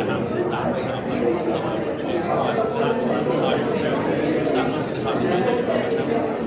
a handful of staff that upload some students online. So that's the type of shows. That's obviously the type of shows that we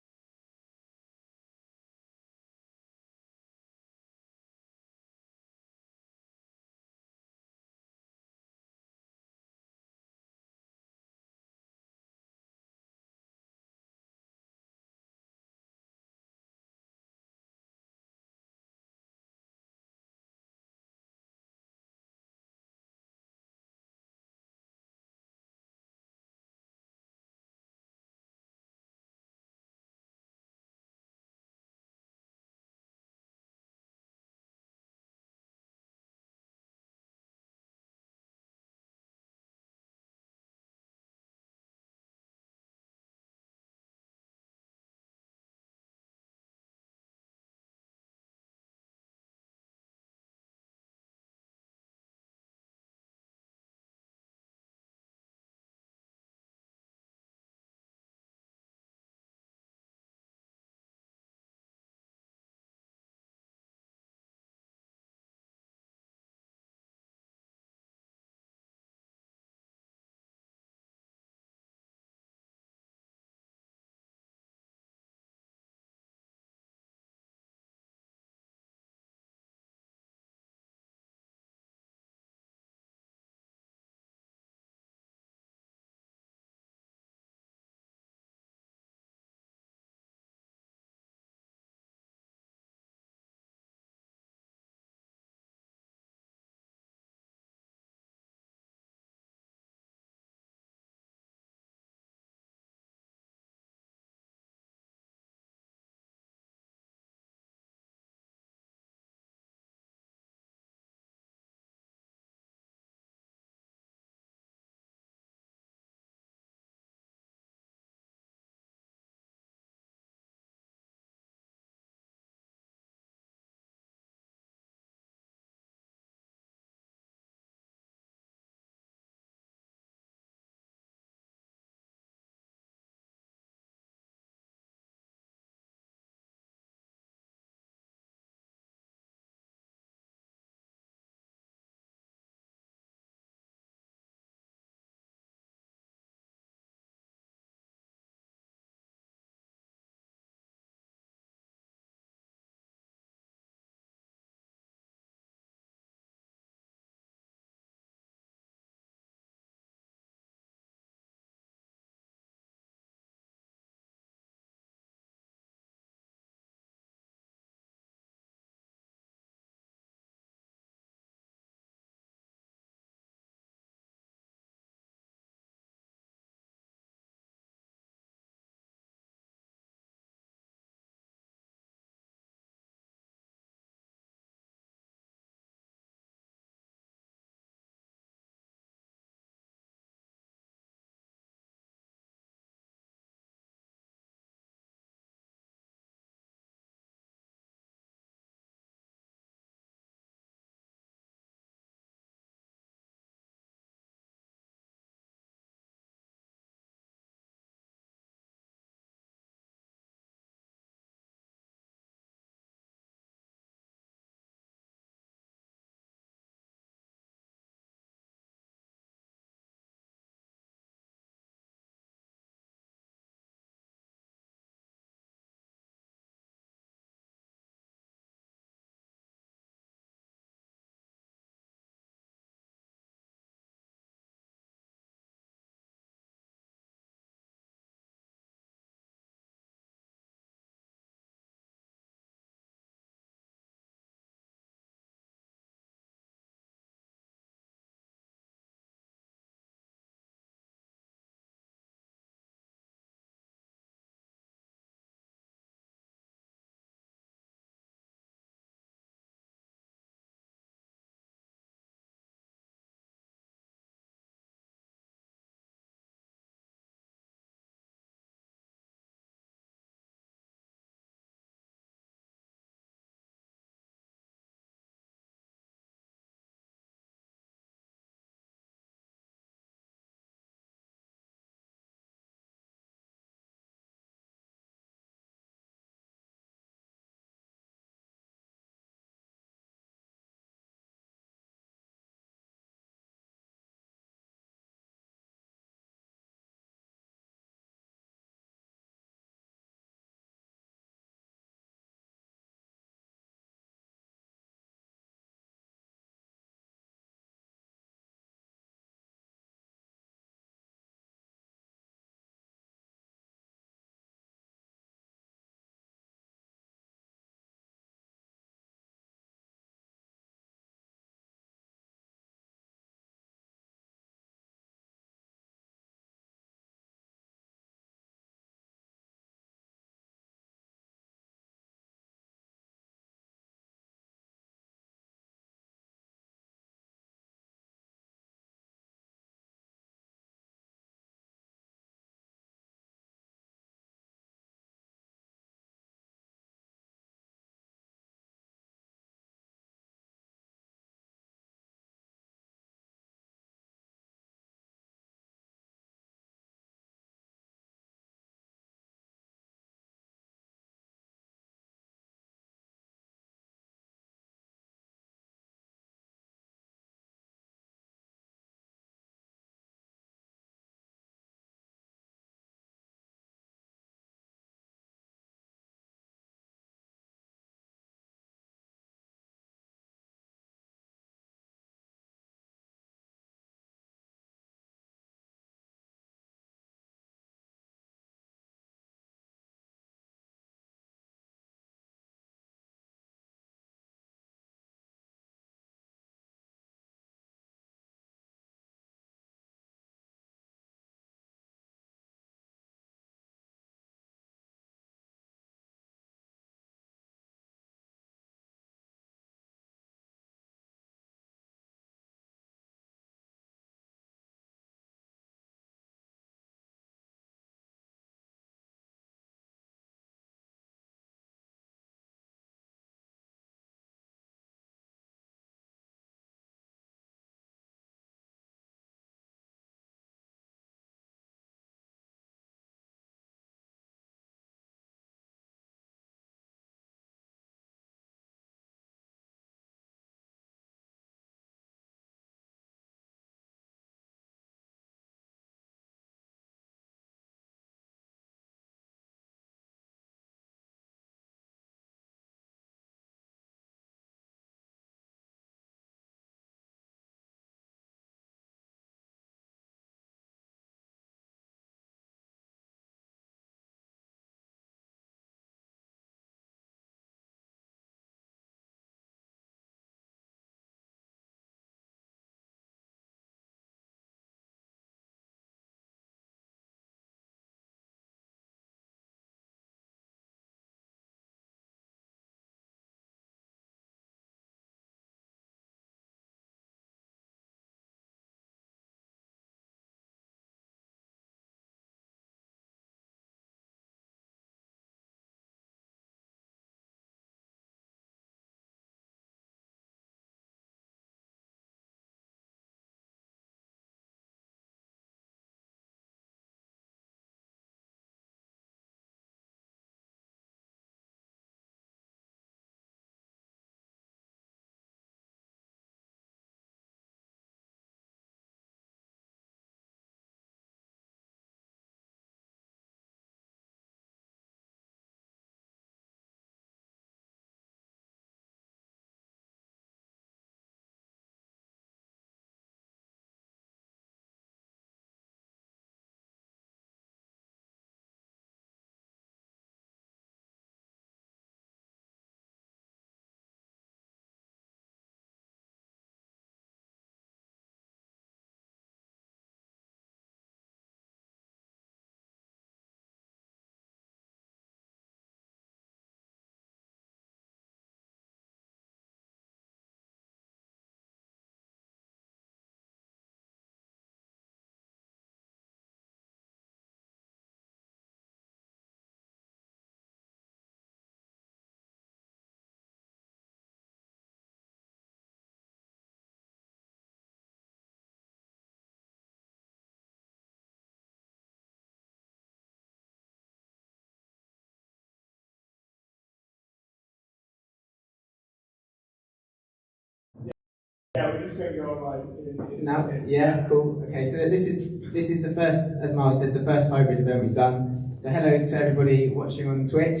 Yeah, we're just going to go online. No, yeah, cool. Okay, so this is the first, as Miles said, the first hybrid event we've done. So hello to everybody watching on Twitch.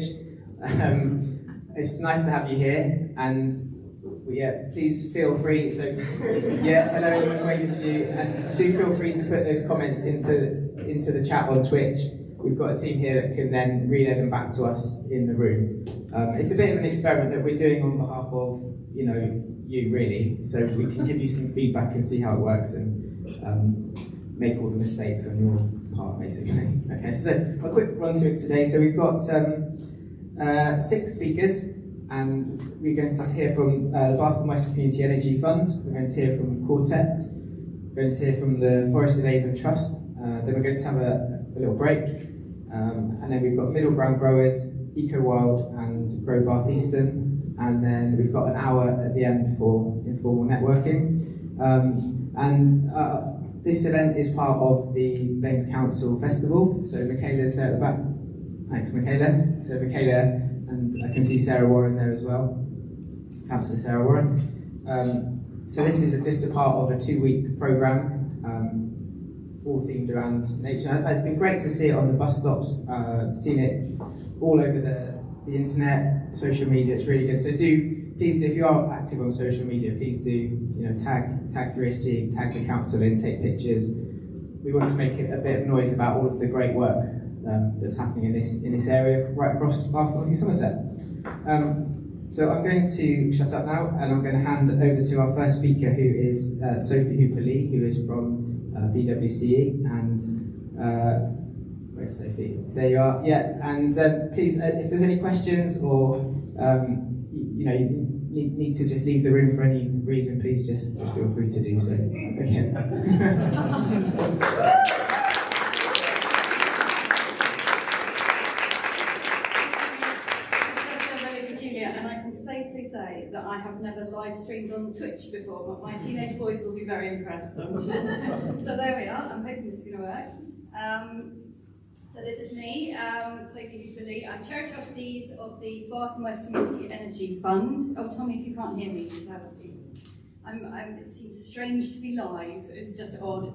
It's nice to have you here, and yeah, please feel free. So yeah, hello, everyone's waiting to you, and do feel free to put those comments into the chat on Twitch. We've got a team here that can then relay them back to us in the room. It's a bit of an experiment that we're doing on behalf of, you really, so we can give you some feedback and see how it works and make all the mistakes on your part, basically. Okay, so a quick run through today. So we've got 6 speakers, and we're going to hear from the Bath and West Community Energy Fund. We're going to hear from Quartet. We're going to hear from the Forest of Avon Trust. Then we're going to have a little break, and then we've got Middle Ground Growers, Eco Wild, and Grow Bath Eastern. And then we've got an hour at the end for informal networking. This event is part of the Baines Council Festival. So Michaela's there at the back. Thanks, Michaela. So Michaela, and I can see Sarah Warren there as well. Councillor Sarah Warren. So this is just a part of a 2-week programme, all themed around nature. It's been great to see it on the bus stops, seen it all over the internet, social media. It's really good. So please do, if you are active on social media, please do, tag 3SG, tag the council in, take pictures. We want to make a bit of noise about all of the great work that's happening in this area right across Bath, North East Somerset. So I'm going to shut up now, and I'm going to hand over to our first speaker, who is Sophie Hooper-Lee, who is from BWCE, and where's Sophie? There you are. Yeah, and please, if there's any questions or you need to just leave the room for any reason, please just feel free to do so. Okay. Safely say that I have never live streamed on Twitch before, but my teenage boys will be very impressed, I'm sure. So there we are. I'm hoping this is going to work. So this is me, Sophie Hooper-Lee. I'm Chair Trustees of the Bath and West Community Energy Fund. Oh, tell me if you can't hear me, because it seems strange to be live. It's just odd.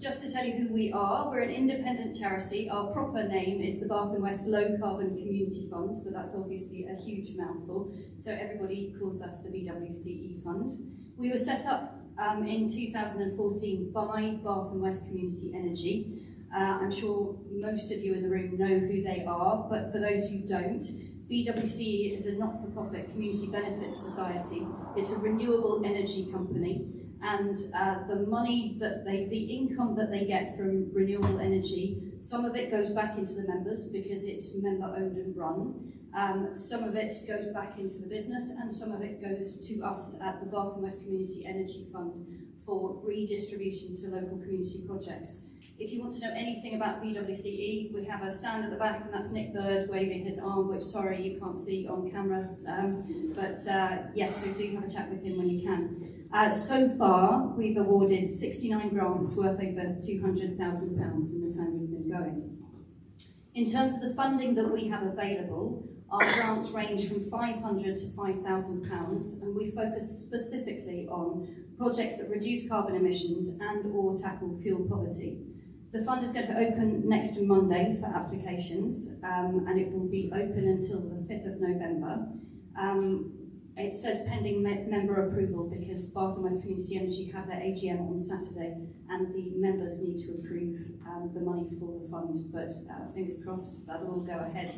Just to tell you who we are, we're an independent charity. Our proper name is the Bath and West Low Carbon Community Fund, but that's obviously a huge mouthful, so everybody calls us the BWCE Fund. We were set up in 2014 by Bath and West Community Energy. I'm sure most of you in the room know who they are, but for those who don't, BWCE is a not-for-profit community benefit society. It's a renewable energy company. And the income that they get from renewable energy, some of it goes back into the members because it's member owned and run. Some of it goes back into the business, and some of it goes to us at the Bath and West Community Energy Fund for redistribution to local community projects. If you want to know anything about BWCE, we have a stand at the back, and that's Nick Bird waving his arm, which, sorry, you can't see on camera. Yes, so do have a chat with him when you can. So far, we've awarded 69 grants worth over £200,000 in the time we've been going. In terms of the funding that we have available, our grants range from £500 to £5,000, and we focus specifically on projects that reduce carbon emissions and or tackle fuel poverty. The fund is going to open next Monday for applications, and it will be open until the 5th of November. It says pending member approval because Bath and West Community Energy have their AGM on Saturday, and the members need to approve the money for the fund, but fingers crossed that'll all go ahead.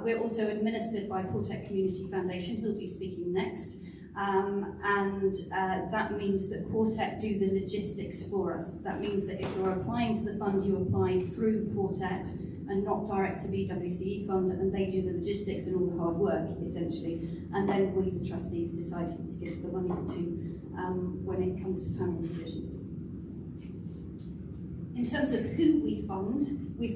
We're also administered by Quartet Community Foundation, who'll be speaking next, and that means that Quartet do the logistics for us. That means that if you're applying to the fund, you apply through Quartet and not direct to BWCE Fund, and they do the logistics and all the hard work, essentially. And then we, the trustees, decide who to give the money to when it comes to panel decisions. In terms of who we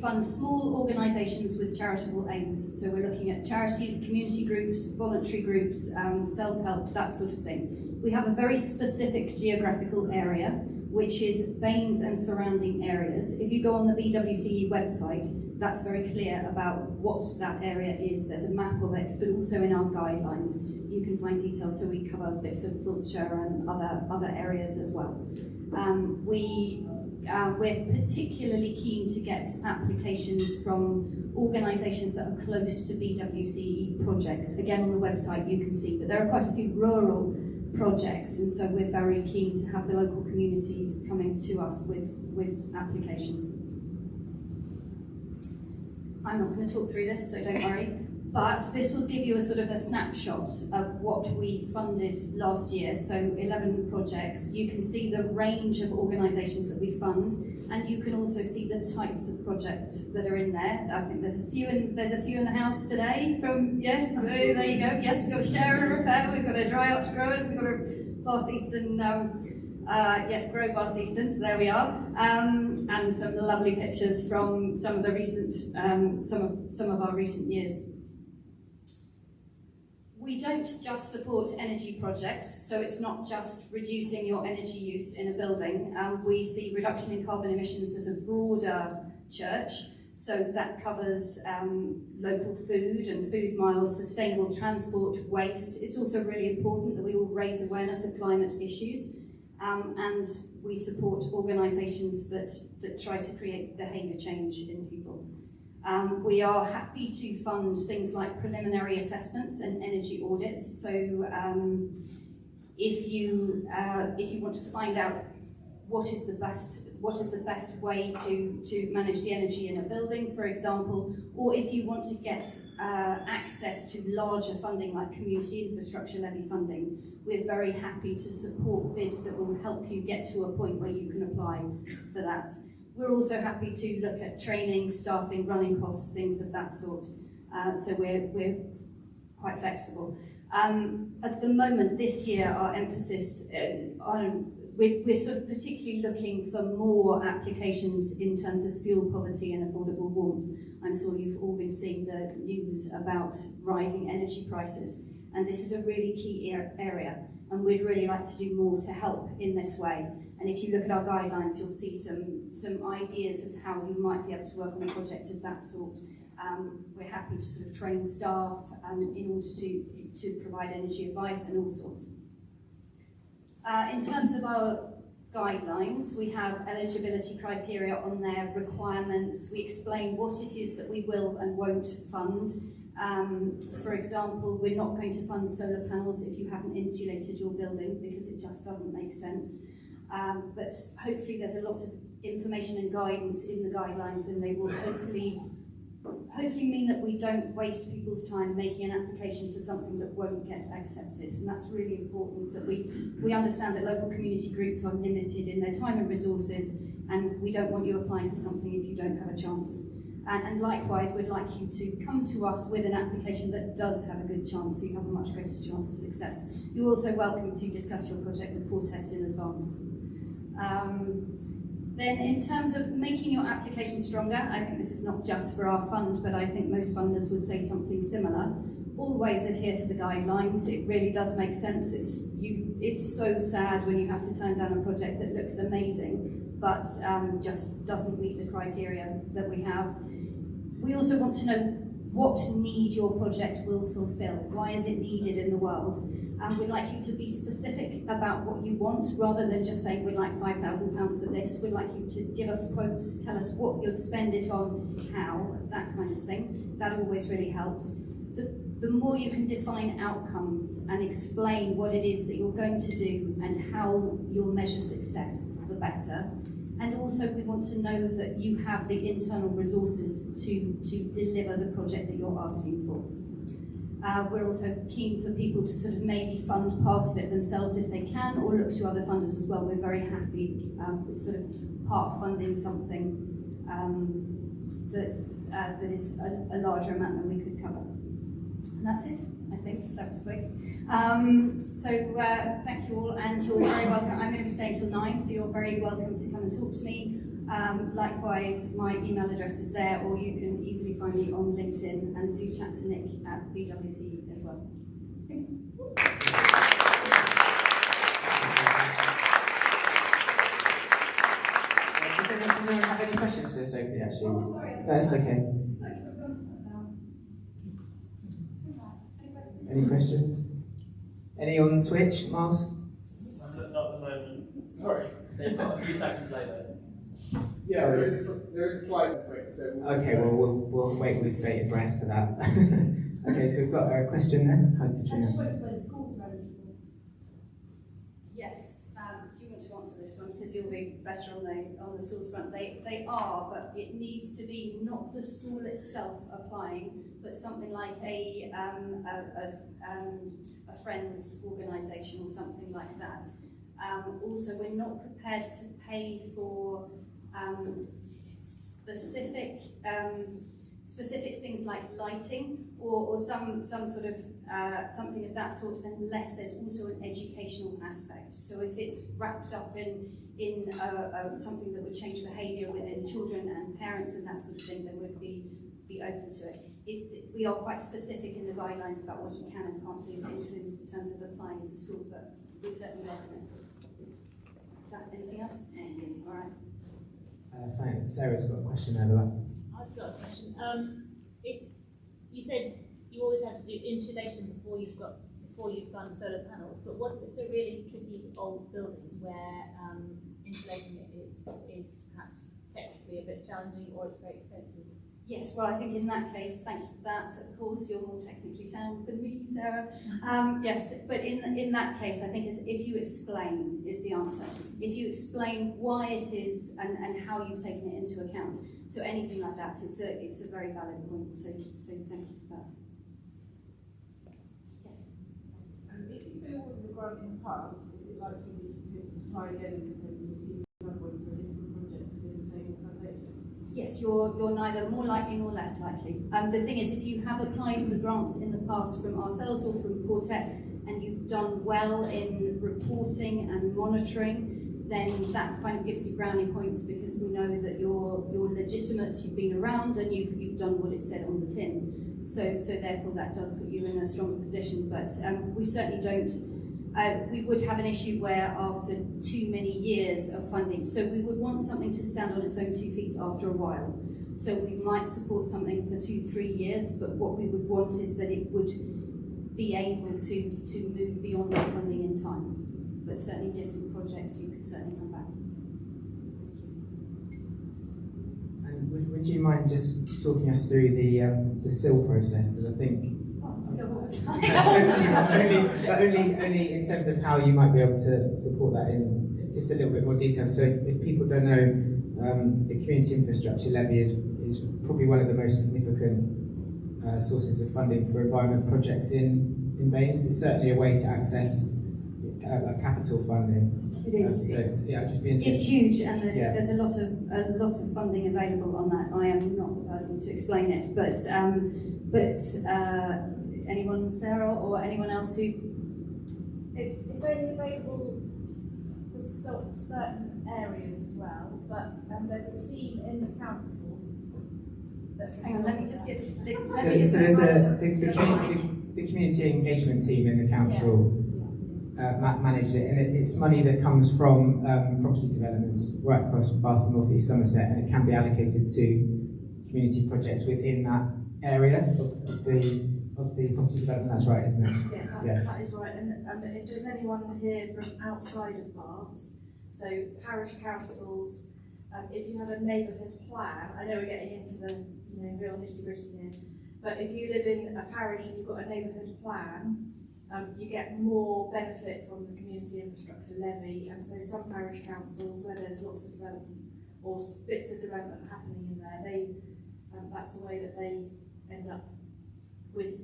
fund small organisations with charitable aims. So we're looking at charities, community groups, voluntary groups, self-help, that sort of thing. We have a very specific geographical area, which is Baines and surrounding areas. If you go on the BWCE website, that's very clear about what that area is. There's a map of it, but also in our guidelines you can find details, so we cover bits of Wiltshire and other areas as well. We're particularly keen to get applications from organisations that are close to BWCE projects. Again, on the website you can see, but there are quite a few rural projects, and so we're very keen to have the local communities coming to us with applications. I'm not going to talk through this, so don't worry. But this will give you a sort of a snapshot of what we funded last year. So 11 projects. You can see the range of organisations that we fund, and you can also see the types of projects that are in there. I think there's a few in the house today. From there you go. Yes, we've got a share and repair. We've got a dry arch growers. We've got a Bath Eastern. Grow Bath Eastern. So there we are, and some lovely pictures from some of the recent, some of our recent years. We don't just support energy projects, so it's not just reducing your energy use in a building. We see reduction in carbon emissions as a broader church, so that covers local food and food miles, sustainable transport, waste. It's also really important that we all raise awareness of climate issues, and we support organisations that try to create behaviour change in people. We are happy to fund things like preliminary assessments and energy audits. So if you want to find out what is the best way to manage the energy in a building, for example, or if you want to get access to larger funding like community infrastructure levy funding, we're very happy to support bids that will help you get to a point where you can apply for that. We're also happy to look at training, staffing, running costs, things of that sort. So we're quite flexible. At the moment, this year, our emphasis we're sort of particularly looking for more applications in terms of fuel poverty and affordable warmth. I'm sure you've all been seeing the news about rising energy prices, and this is a really key area, and we'd really like to do more to help in this way. And if you look at our guidelines, you'll see some ideas of how you might be able to work on a project of that sort. We're happy to sort of train staff in order to provide energy advice and all sorts. In terms of our guidelines, we have eligibility criteria on their requirements. We explain what it is that we will and won't fund. For example, we're not going to fund solar panels if you haven't insulated your building, because it just doesn't make sense. But hopefully there's a lot of information and guidance in the guidelines, and they will hopefully mean that we don't waste people's time making an application for something that won't get accepted. And that's really important, that we understand that local community groups are limited in their time and resources, and we don't want you applying for something if you don't have a chance. And likewise, we'd like you to come to us with an application that does have a good chance, so you have a much greater chance of success. You're also welcome to discuss your project with Quartet in advance. Then in terms of making your application stronger, I think this is not just for our fund, but I think most funders would say something similar. Always adhere to the guidelines. It really does make sense. It's so sad when you have to turn down a project that looks amazing, but just doesn't meet the criteria that we have. We also want to know what need your project will fulfill. Why is it needed in the world? And we'd like you to be specific about what you want, rather than just saying we'd like £5,000 for this. We'd like you to give us quotes, tell us what you'd spend it on, how, that kind of thing. That always really helps. The more you can define outcomes and explain what it is that you're going to do and how you'll measure success, the better. And also we want to know that you have the internal resources to deliver the project that you're asking for. We're also keen for people to sort of maybe fund part of it themselves if they can, or look to other funders as well. We're very happy with sort of part funding something that is a larger amount than we could cover. And that's it, I think. That's quick. Thank you all, and you're very welcome. I'm going to be staying till 9, so you're very welcome to come and talk to me. Likewise, my email address is there, or you can easily find me on LinkedIn, and do chat to Nick at BWC as well. Thank you. Does anyone have any questions for Sophie, actually? Oh, sorry. That's okay. Any questions? Any on Twitch, Miles? Not at the moment. Sorry, they've got a few seconds later. Yeah, there is a slide on Twitch. So Okay, well, we'll wait with bated breath for that. Okay, so we've got a question there. Hi, Katrina. Yes. Do you want to answer this one? Because you'll be better on the schools front. They are, but it needs to be not the school itself applying, but something like a friends organisation or something like that. Also, we're not prepared to pay for specific things like lighting or some sort of something of that sort, unless there's also an educational aspect. So if it's wrapped up in something that would change behaviour within children and parents and that sort of thing, then we'd be open to it. We are quite specific in the guidelines about what you can and can't do in terms of applying as a school, but we'd certainly welcome it. Is that anything else? All right. Thanks. Sarah's got a question over that. I've got a question. You said you always have to do insulation before you've done solar panels, but what if it's a really tricky old building where insulating it is perhaps technically a bit challenging or it's very expensive? Yes, well, I think in that case, thank you for that. Of course, you're more technically sound than me, Sarah. Yes, but in that case, I think if you explain is the answer. If you explain why it is and how you've taken it into account, so anything like that, it's a very valid point. So thank you for that. Yes. If you go towards the grant in the past, is it likely that you could try again and receive another one for a different project within the same organisation? Yes, you're neither more likely nor less likely. The thing is, if you have applied for grants in the past from ourselves or from Quartet, and you've done well in reporting and monitoring, then that kind of gives you brownie points because we know that you're legitimate, you've been around, and you've done what it said on the tin. So therefore that does put you in a stronger position. But we certainly don't. We would have an issue where after too many years of funding, so we would want something to stand on its own 2 feet after a while. So we might support something for 2-3 years, but what we would want is that it would be able to move beyond the funding in time. But certainly different projects you could certainly come back. And would you mind just talking us through the SIL process? Because I think only in terms of how you might be able to support that in just a little bit more detail. So if people don't know, the community infrastructure levy is probably one of the most significant sources of funding for environment projects in Baines. It's certainly a way to access capital funding. It is. So yeah, I'd just be interested. It's huge, and there's a lot of funding available on that. I am not the person to explain it, but anyone, Sarah, or anyone else who? It's only available for certain areas as well, but there's a team in the council. Hang on, let me just give. So there's the community engagement team in the council manage it, and it's money that comes from property developments right across Bath and North East Somerset, and it can be allocated to community projects within that area of the property development. That's right, isn't it? Yeah, that is right. And if there's anyone here from outside of Bath, so parish councils, if you have a neighbourhood plan, I know we're getting into the real nitty-gritty here, but if you live in a parish and you've got a neighbourhood plan, you get more benefit from the community infrastructure levy, and so some parish councils where there's lots of development or bits of development happening in there, that's the way that they end up with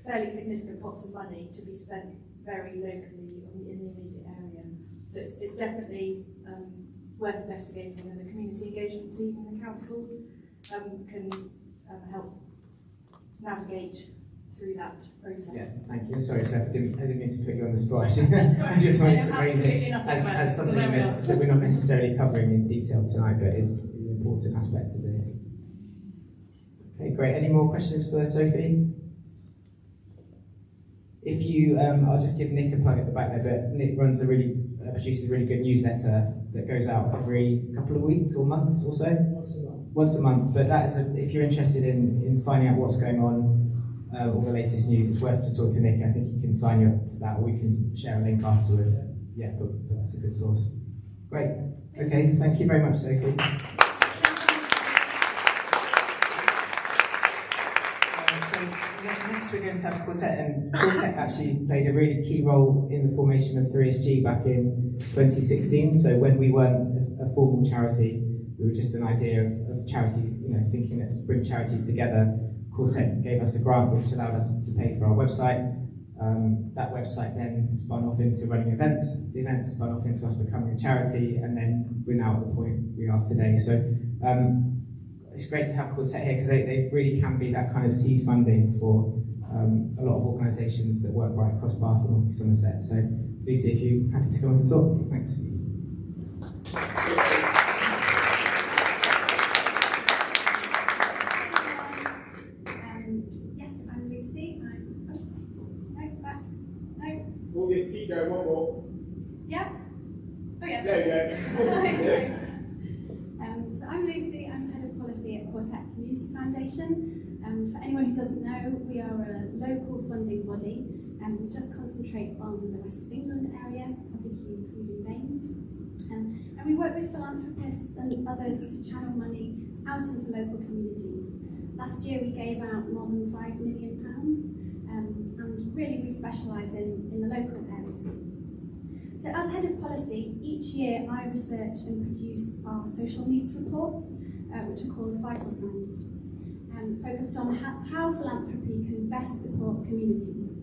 fairly significant pots of money to be spent very locally in the immediate area. So it's definitely worth investigating, and the community engagement team in the council can help navigate through that process. Yes, thank you. Sorry, Seth, I didn't mean to put you on the spot. I just wanted to raise it as something that we're not necessarily covering in detail tonight, but is an important aspect of this. Okay, great. Any more questions for Sophie? If you, I'll just give Nick a plug at the back there, but Nick produces a really good newsletter that goes out every couple of weeks or months or so. once a month, but that is if you're interested in finding out what's going on, all the latest news, it's worth just talking to Nick. I think he can sign you up to that, or we can share a link afterwards. Yeah, but that's a good source. Great. Okay, thank you very much, Sophie. Next we're going to have Quartet, and Quartet actually played a really key role in the formation of 3SG back in 2016. So when we weren't a formal charity, we were just an idea of charity, thinking let's bring charities together. Quartet gave us a grant which allowed us to pay for our website. That website then spun off into running events. The events spun off into us becoming a charity, and then we're now at the point we are today. So it's great to have Quartet here because they really can be that kind of seed funding for a lot of organisations that work right across Bath and North East Somerset. So Lucy, if you're happy to come up and talk, thanks. Yes, I'm Lucy. We'll keep going, one more. Yeah? Oh yeah. There you go. So I'm Lucy, I'm Head of Policy at Quartet Community Foundation. For anyone who doesn't know, we are a local funding body and we just concentrate on the West of England area, obviously including Baines. And we work with philanthropists and others to channel money out into local communities. Last year we gave out more than £5 million and really we specialise in the local area. So as Head of Policy, each year I research and produce our social needs reports, which are called Vital Signs, focused on how philanthropy can best support communities.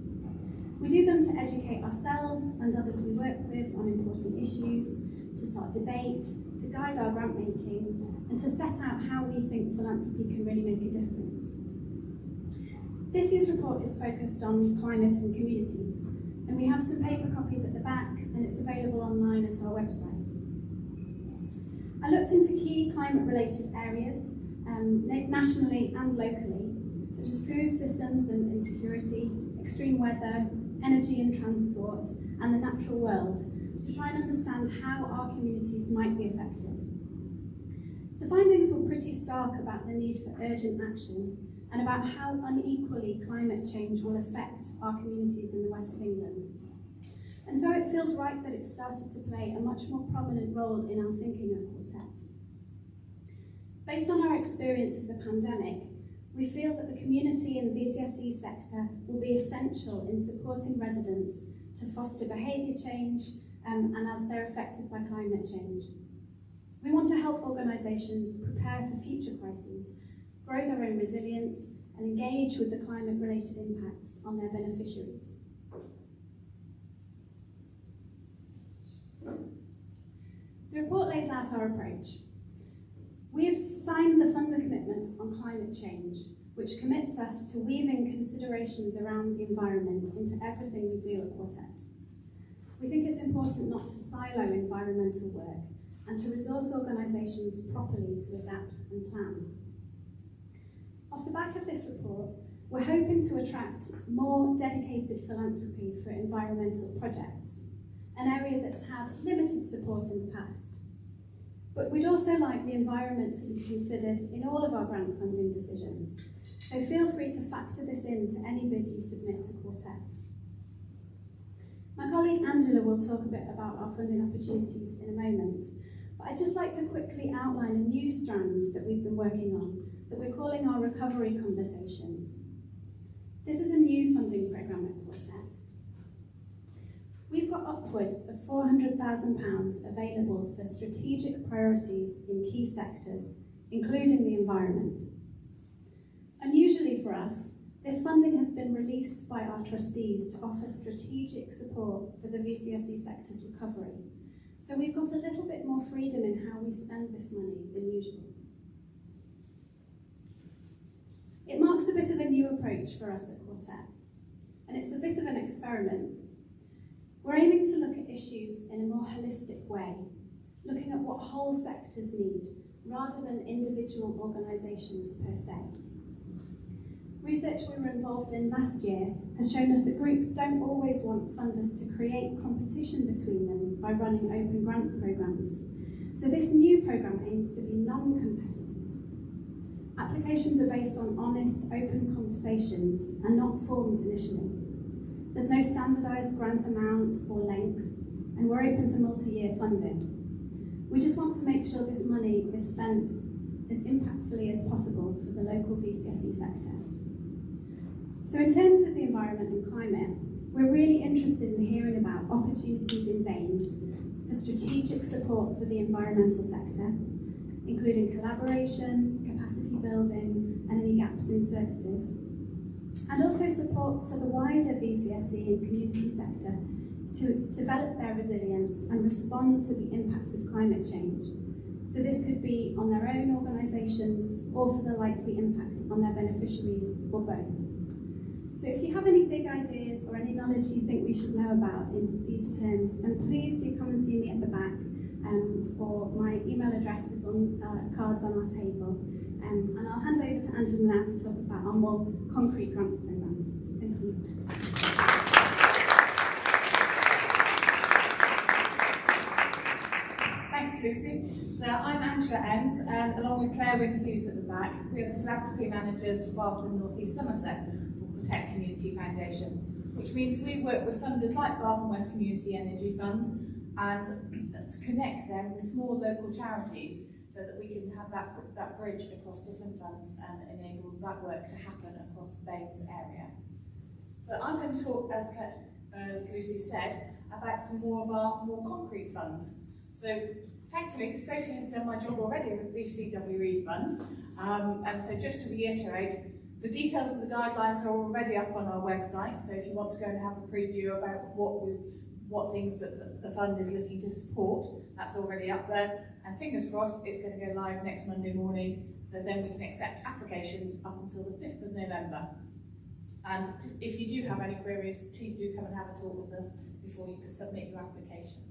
We do them to educate ourselves and others we work with on important issues, to start debate, to guide our grant making, and to set out how we think philanthropy can really make a difference. This year's report is focused on climate and communities, and we have some paper copies at the back, and it's available online at our website. I looked into key climate-related areas, nationally and locally, such as food systems and insecurity, extreme weather, energy and transport, and the natural world, to try and understand how our communities might be affected. The findings were pretty stark about the need for urgent action and about how unequally climate change will affect our communities in the West of England. And so it feels right that it started to play a much more prominent role in our thinking at Quartet. Based on our experience of the pandemic, we feel that the community and VCSE sector will be essential in supporting residents to foster behaviour change and as they're affected by climate change. We want to help organisations prepare for future crises, grow their own resilience, and engage with the climate-related impacts on their beneficiaries. The report lays out our approach. We have signed the funder commitment on climate change, which commits us to weaving considerations around the environment into everything we do at Quartet. We think it's important not to silo environmental work and to resource organisations properly to adapt and plan. Off the back of this report, we're hoping to attract more dedicated philanthropy for environmental projects, an area that's had limited support in the past. But we'd also like the environment to be considered in all of our grant funding decisions, so feel free to factor this into any bid you submit to Quartet. My colleague Angela will talk a bit about our funding opportunities in a moment, but I'd just like to quickly outline a new strand that we've been working on, that we're calling our Recovery Conversations. This is a new funding programme at Quartet. We've got upwards of £400,000 available for strategic priorities in key sectors, including the environment. Unusually for us, this funding has been released by our trustees to offer strategic support for the VCSE sector's recovery. So we've got a little bit more freedom in how we spend this money than usual. It marks a bit of a new approach for us at Quartet, and it's a bit of an experiment. We're aiming to look at issues in a more holistic way, looking at what whole sectors need, rather than individual organisations per se. Research we were involved in last year has shown us that groups don't always want funders to create competition between them by running open grants programmes. So this new programme aims to be non-competitive. Applications are based on honest, open conversations and not forms initially. There's no standardised grant amount or length, and we're open to multi-year funding. We just want to make sure this money is spent as impactfully as possible for the local VCSE sector. So in terms of the environment and climate, we're really interested in hearing about opportunities in Baines for strategic support for the environmental sector, including collaboration, capacity building, and any gaps in services. And also support for the wider VCSE and community sector to develop their resilience and respond to the impact of climate change. So this could be on their own organisations or for the likely impact on their beneficiaries or both. So if you have any big ideas or any knowledge you think we should know about in these terms, then please do come and see me at the back, or my email address is on cards on our table. And I'll hand over to Angela now to talk about our more concrete grants programmes. Thank you. Thanks, Lucy. So I'm Angela Enns, and along with Claire Wynne-Hughes at the back, we are the philanthropy managers for Bath and North East Somerset for Protect Community Foundation, which means we work with funders like Bath and West Community Energy Fund and to connect them with small local charities so that we can have that bridge across different funds and enable that work to happen across the Baines area. So I'm going to talk, as Lucy said, about some more of our more concrete funds. So thankfully, Sophie has done my job already with the CWE fund. And so just to reiterate, the details of the guidelines are already up on our website. So if you want to go and have a preview about what things that the fund is looking to support, that's already up there. And fingers crossed, it's going to go live next Monday morning. So then we can accept applications up until the 5th of November. And if you do have any queries, please do come and have a talk with us before you can submit your application.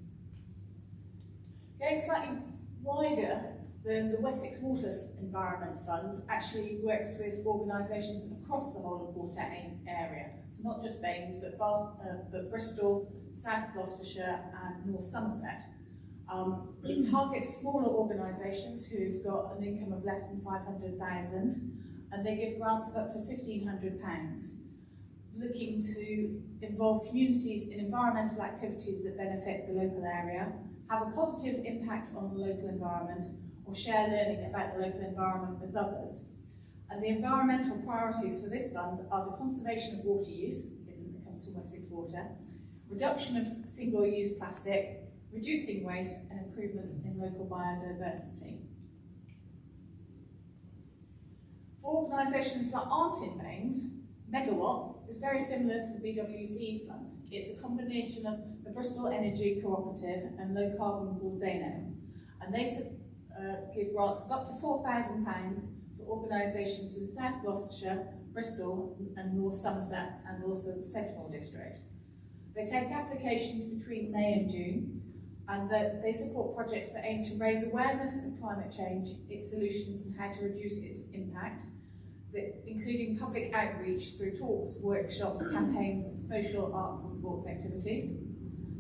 Going slightly wider, the Wessex Water Environment Fund actually works with organisations across the whole of Quartet area. So not just Baines, but Bristol, South Gloucestershire and North Somerset. It targets smaller organisations who've got an income of less than 500,000, and they give grants of up to £1,500, looking to involve communities in environmental activities that benefit the local area, have a positive impact on the local environment, or share learning about the local environment with others. And the environmental priorities for this fund are the conservation of water use, given it comes from Wessex Water, reduction of single-use plastic, reducing waste, and improvements in local biodiversity. For organisations that aren't in Baines, Megawatt is very similar to the BWC fund. It's a combination of the Bristol Energy Cooperative and Low Carbon Baldano. And they give grants of up to £4,000 to organisations in South Gloucestershire, Bristol and North Somerset, and also the Sedgemoor district. They take applications between May and June, and they support projects that aim to raise awareness of climate change, its solutions and how to reduce its impact, including public outreach through talks, workshops, campaigns, social, arts and sports activities,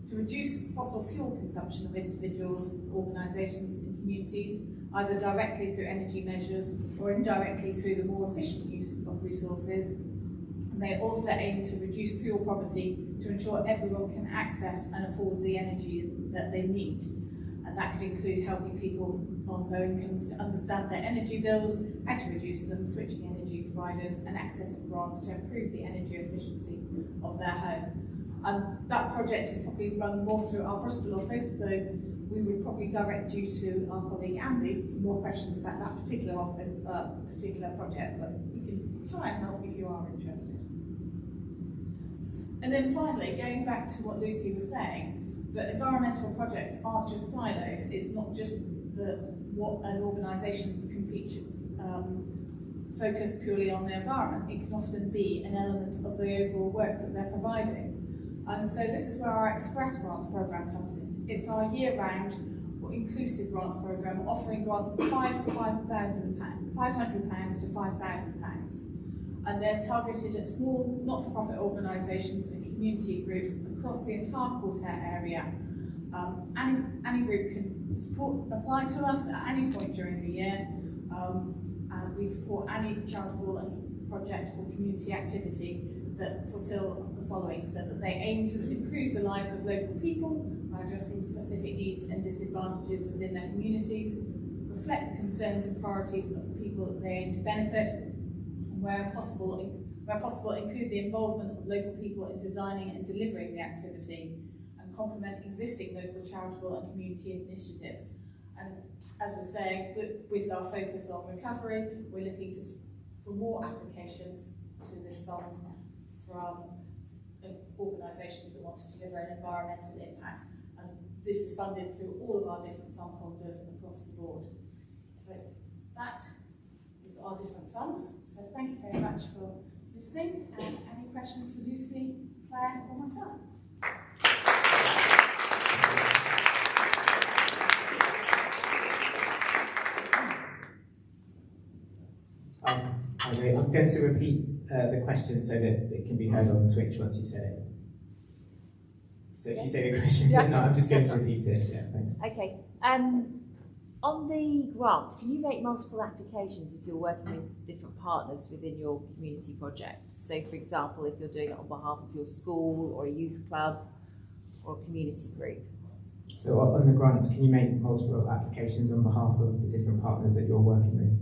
to reduce fossil fuel consumption of individuals, organisations and communities, either directly through energy measures or indirectly through the more efficient use of resources. And they also aim to reduce fuel poverty to ensure everyone can access and afford the energy that they need. And that could include helping people on low incomes to understand their energy bills, how to reduce them, switching energy providers and accessing grants to improve the energy efficiency of their home. And that project is probably run more through our Bristol office, so we would probably direct you to our colleague Andy for more questions about that particular project, but we can try and help if you are interested. And then finally, going back to what Lucy was saying, that environmental projects aren't just siloed. It's not just what an organisation can feature, focus purely on the environment. It can often be an element of the overall work that they're providing. And so this is where our Express Grants programme comes in. It's our year-round or inclusive grants programme offering grants of £500 to £5,000, and they're targeted at small not-for-profit organisations and community groups across the entire Quartet area. Any group can apply to us at any point during the year, We support any charitable and project or community activity that fulfil the following, so that they aim to improve the lives of local people by addressing specific needs and disadvantages within their communities, reflect the concerns and priorities of the people that they aim to benefit, and where possible, include the involvement of local people in designing and delivering the activity, and complement existing local charitable and community initiatives. And as we're saying, with our focus on recovery, we're looking for more applications to this fund from organisations that want to deliver an environmental impact. And this is funded through all of our different fund holders across the board. So that is our different funds. So thank you very much for listening. And any questions for Lucy, Claire, or myself? I'm going to repeat the question so that it can be heard on Twitch once you've said it. So if you say the question, no, I'm just going to repeat it. Yeah, thanks. Okay. On the grants, can you make multiple applications if you're working with different partners within your community project? So, for example, if you're doing it on behalf of your school or a youth club or a community group. So on the grants, can you make multiple applications on behalf of the different partners that you're working with?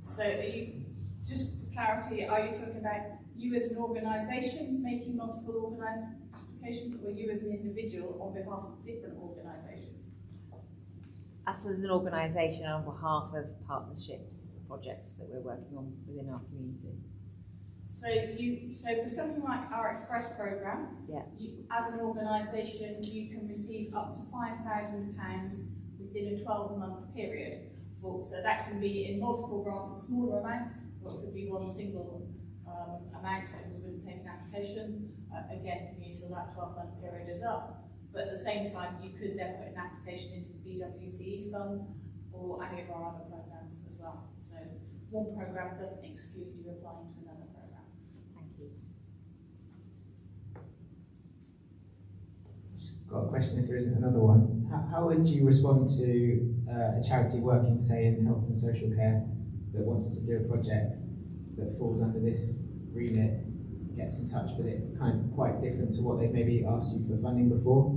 So are you, just for clarity, are you talking about you as an organisation making multiple applications, or you as an individual on behalf of different organisations? Us as an organisation on behalf of partnerships, projects that we're working on within our community. So for something like our Express programme, as an organisation, you can receive up to £5,000 within a 12-month period. So that can be in multiple grants, a smaller amount, or it could be one single amount, and we wouldn't take an application, again, from you till that 12-month period is up. But at the same time, you could then put an application into the BWCE fund or any of our other programmes as well. So one programme doesn't exclude you applying to another programme. Thank you. Just got a question if there isn't another one. How would you respond to a charity working, say, in health and social care that wants to do a project that falls under this remit, gets in touch, but it's kind of quite different to what they've maybe asked you for funding before?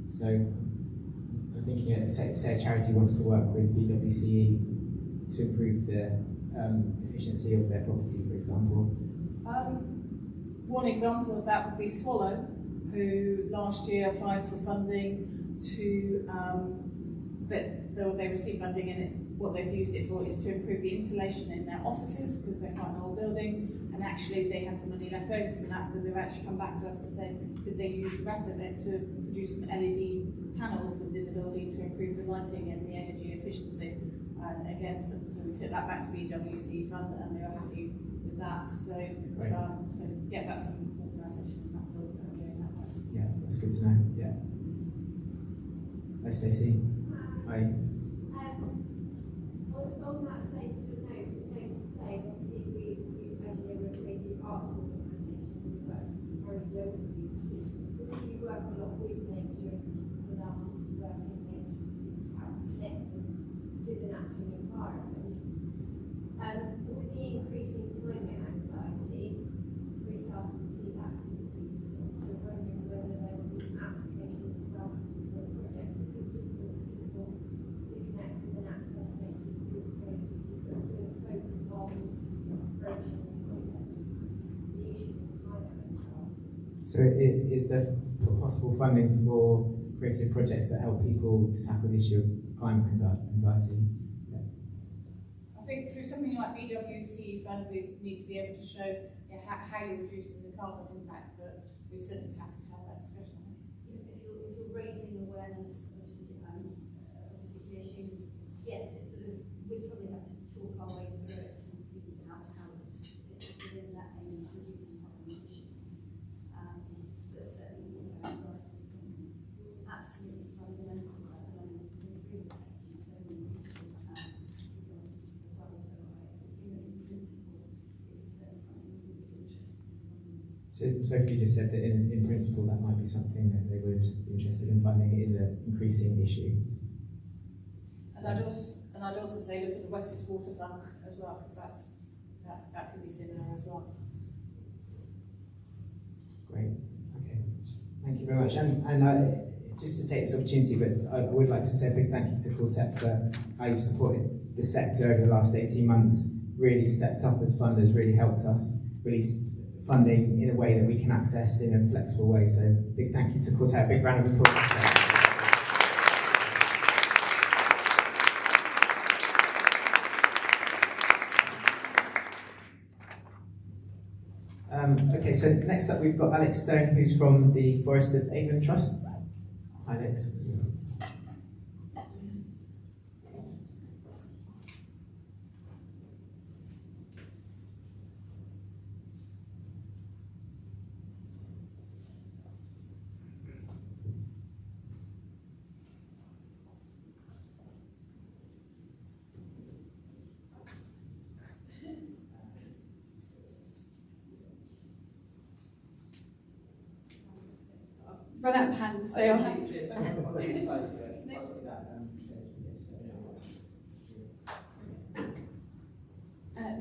So I'm thinking, say a charity wants to work with BWCE to improve the efficiency of their property, for example. One example of that would be Swallow, who last year applied for funding to, they received funding, and what they've used it for is to improve the insulation in their offices, because they're quite an old building, and actually they had some money left over from that, so they've actually come back to us to say, could they use the rest of it to produce some LED panels within the building to improve the lighting and the energy efficiency. And again, so we took that back to BWC fund, and they were happy with that. So, yeah, that's an organisation in that field that are doing that work. Yeah, that's good to know. Yeah. Hi, Stacey. Hi. On that same sort of note, which I would say, obviously, we imagine they were a creative arts organisation, we work very locally. So we work a lot with nature, with artists who work in nature, how to connect them to the natural environment. With the increasing climate anxiety, we're starting to see that in people. So wondering whether there will be applications as well for projects that could support people to connect with and access nature through creativity, but with focus on approaches and concepts to the issue of climate anxiety. So is there possible funding for creative projects that help people to tackle the issue of climate anxiety? I think through something like BWC fund, we need to be able to show how you're reducing the carbon impact, but we'd certainly be happy to have that discussion. If you're raising awareness of a particular issue, yes, it's sort of, we'd probably have to talk our way through it and see how it fits within that aim of reducing carbon emissions. But certainly, anxiety is something absolutely fundamental at the moment. It's really affecting so many people as well. So, in principle, it's certainly something we would be interested in. So Sophie just said that in principle that might be something that they would be interested in funding. It is an increasing issue. And And I'd also say look at the Wessex Water Fund as well, because that could be similar as well. Great. Okay. Thank you very much. And just to take this opportunity, but I would like to say a big thank you to Quartet for how you've supported the sector over the last 18 months. Really stepped up as funders, really helped us release funding in a way that we can access in a flexible way. So big thank you to Quartet. Big round of applause. Okay, so next up we've got Alex Stone, who's from the Forest of England Trust. Hi, Alex. Run out of hands, so I'll have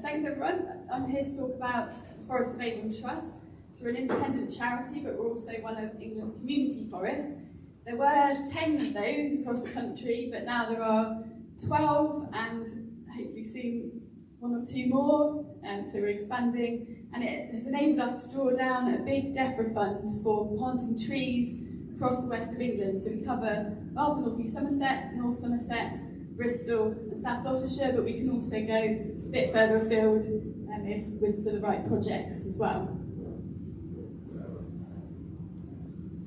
thanks everyone. I'm here to talk about the Forest of England Trust. So we're an independent charity, but we're also one of England's community forests. There were 10 of those across the country, but now there are 12 and hopefully soon 1 or 2 more. So we're expanding, and it has enabled us to draw down a big DEFRA fund for planting trees across the west of England. So we cover Bath and North East Somerset, North Somerset, Bristol and South Gloucestershire, but we can also go a bit further afield for the right projects as well.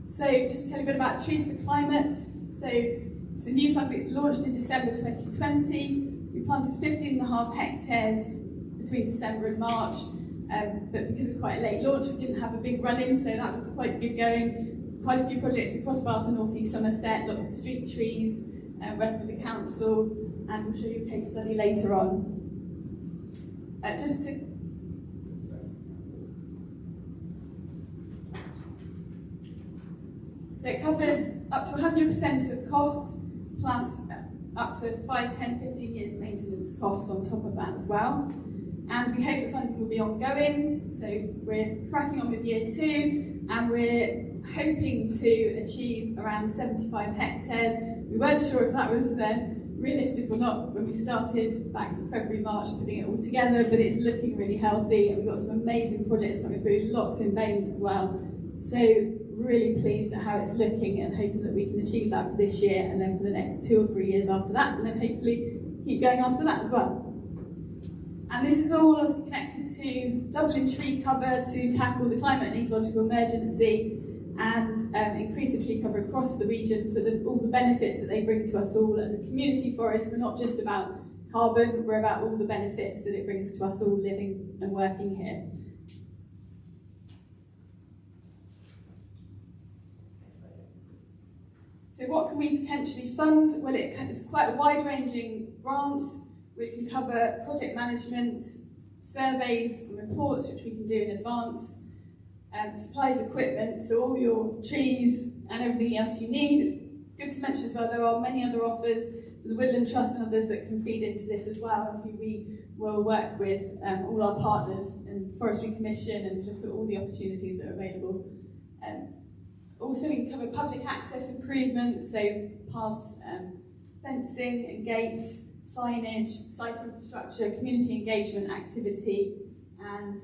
So just to tell you a bit about Trees for Climate. So it's a new fund we launched in December 2020. We planted 15.5 hectares between December and March, but because of quite a late launch, we didn't have a big run-in, so that was quite good going. Quite a few projects across Bath and North East Somerset, lots of street trees, working with the council, and we'll show you a case study later on. So it covers up to 100% of costs, plus up to 5, 10, 15 years maintenance costs on top of that as well. And we hope the funding will be ongoing, so we're cracking on with year 2, and we're hoping to achieve around 75 hectares. We weren't sure if that was realistic or not when we started back in February, March, putting it all together, but it's looking really healthy, and we've got some amazing projects coming through, lots in Baines as well. So really pleased at how it's looking, and hoping that we can achieve that for this year, and then for the next 2 or 3 years after that, and then hopefully keep going after that as well. And this is all connected to doubling tree cover to tackle the climate and ecological emergency, and increase the tree cover across the region for all the benefits that they bring to us all. As a community forest, we're not just about carbon, we're about all the benefits that it brings to us all living and working here. So what can we potentially fund? Well, it's quite a wide-ranging grant which can cover project management, surveys and reports which we can do in advance, supplies, equipment, so all your trees and everything else you need. It's good to mention as well, there are many other offers for the Woodland Trust and others that can feed into this as well, and who we will work with, all our partners and Forestry Commission, and look at all the opportunities that are available. Also, we can cover public access improvements, so paths, fencing and gates, signage, site infrastructure, community engagement activity, and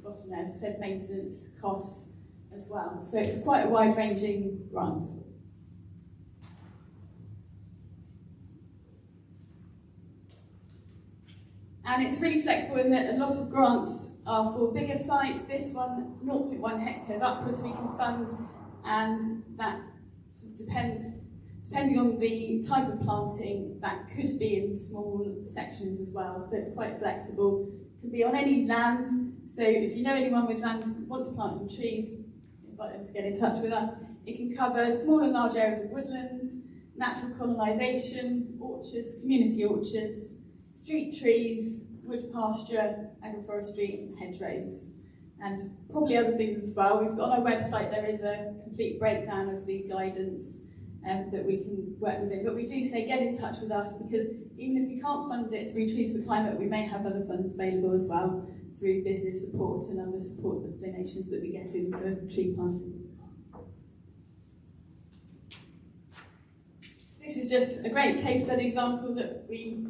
bottom there, as I said, maintenance costs as well. So it's quite a wide-ranging grant. And it's really flexible in that a lot of grants are for bigger sites. This one, 0.1 hectares upwards we can fund, and that sort of depending on the type of planting, that could be in small sections as well. So it's quite flexible. It can be on any land. So if you know anyone with land who want to plant some trees, invite them to get in touch with us. It can cover small and large areas of woodland, natural colonisation, orchards, community orchards, street trees, wood pasture, agroforestry and hedgerows, and probably other things as well. We've got on our website, there is a complete breakdown of the guidance that we can work within. But we do say get in touch with us, because even if we can't fund it through Trees for Climate, we may have other funds available as well through business support and other support donations that we get in for tree planting. This is just a great case study example that we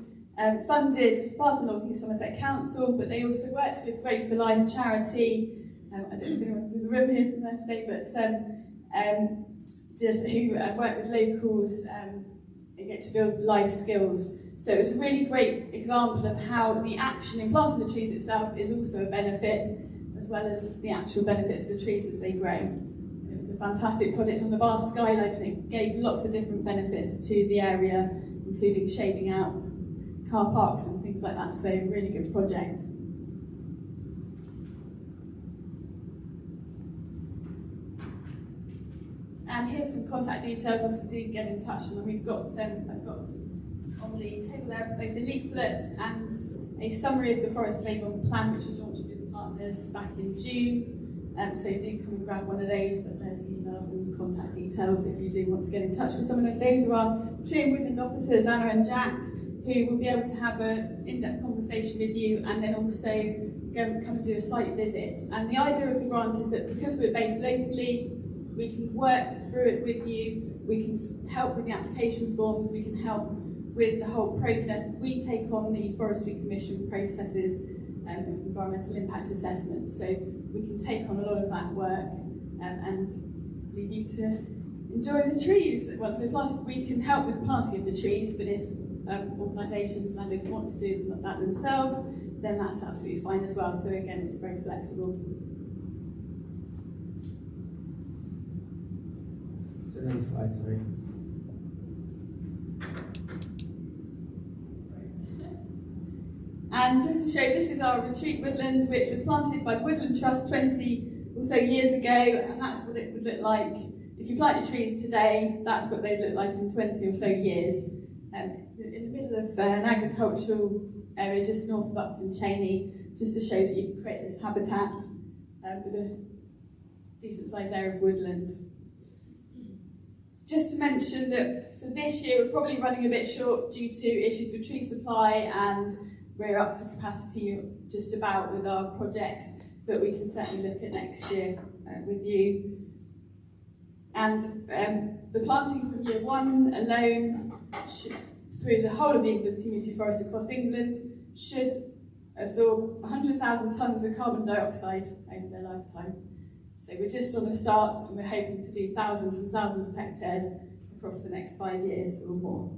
funded Bath and North East Somerset Council, but they also worked with Great for Life charity. I don't know if anyone's in the room here from there today, but just who work with locals and get to build life skills. So it's a really great example of how the action in planting the trees itself is also a benefit, as well as the actual benefits of the trees as they grow. It was a fantastic project on the Bath skyline, and it gave lots of different benefits to the area, including shading out car parks and things like that. So really good project. And here's some contact details. Obviously, do get in touch, and we've got I've got on the table there both the leaflet and a summary of the Forest of Avon plan, which we launched with the partners back in June. So do come and grab one of those. But there's emails and contact details if you do want to get in touch with someone of those who are tree and woodland officers, Anna and Jack, who will be able to have an in-depth conversation with you, and then also come and do a site visit. And the idea of the grant is that because we're based locally, we can work through it with you, we can help with the application forms, we can help with the whole process. We take on the Forestry Commission processes and environmental impact assessment, so we can take on a lot of that work and leave you to enjoy the trees. Once they're planted, we can help with the planting of the trees, but if organisations and landowners want to do that themselves, then that's absolutely fine as well. So again, it's very flexible. So next slide, sorry. And just to show, this is our retreat woodland, which was planted by the Woodland Trust 20 or so years ago, and that's what it would look like. If you plant your trees today, that's what they'd look like in 20 or so years. In the middle of an agricultural area just north of Upton Cheney, just to show that you can create this habitat with a decent sized area of woodland. Just to mention that for this year we're probably running a bit short due to issues with tree supply, and we're up to capacity just about with our projects, but we can certainly look at next year with you. And the planting from year one alone, through the whole of the English community forest across England, should absorb 100,000 tonnes of carbon dioxide over their lifetime. So we're just on the start, and we're hoping to do thousands and thousands of hectares across the next 5 years or more.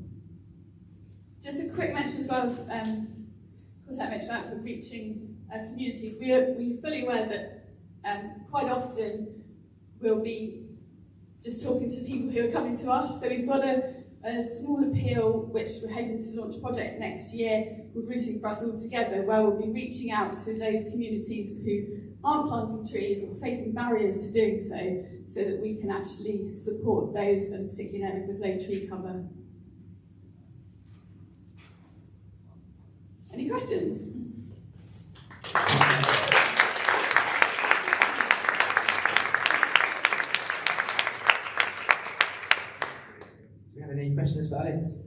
Just a quick mention as well, of course I mentioned about reaching communities. We're fully aware that quite often we'll be just talking to people who are coming to us. So we've got a small appeal which we're hoping to launch a project next year called Rooting for Us All Together, where we'll be reaching out to those communities who aren't planting trees or facing barriers to doing so, so that we can actually support those, and particularly in areas of low tree cover. Any questions? Do we have any questions for Alex?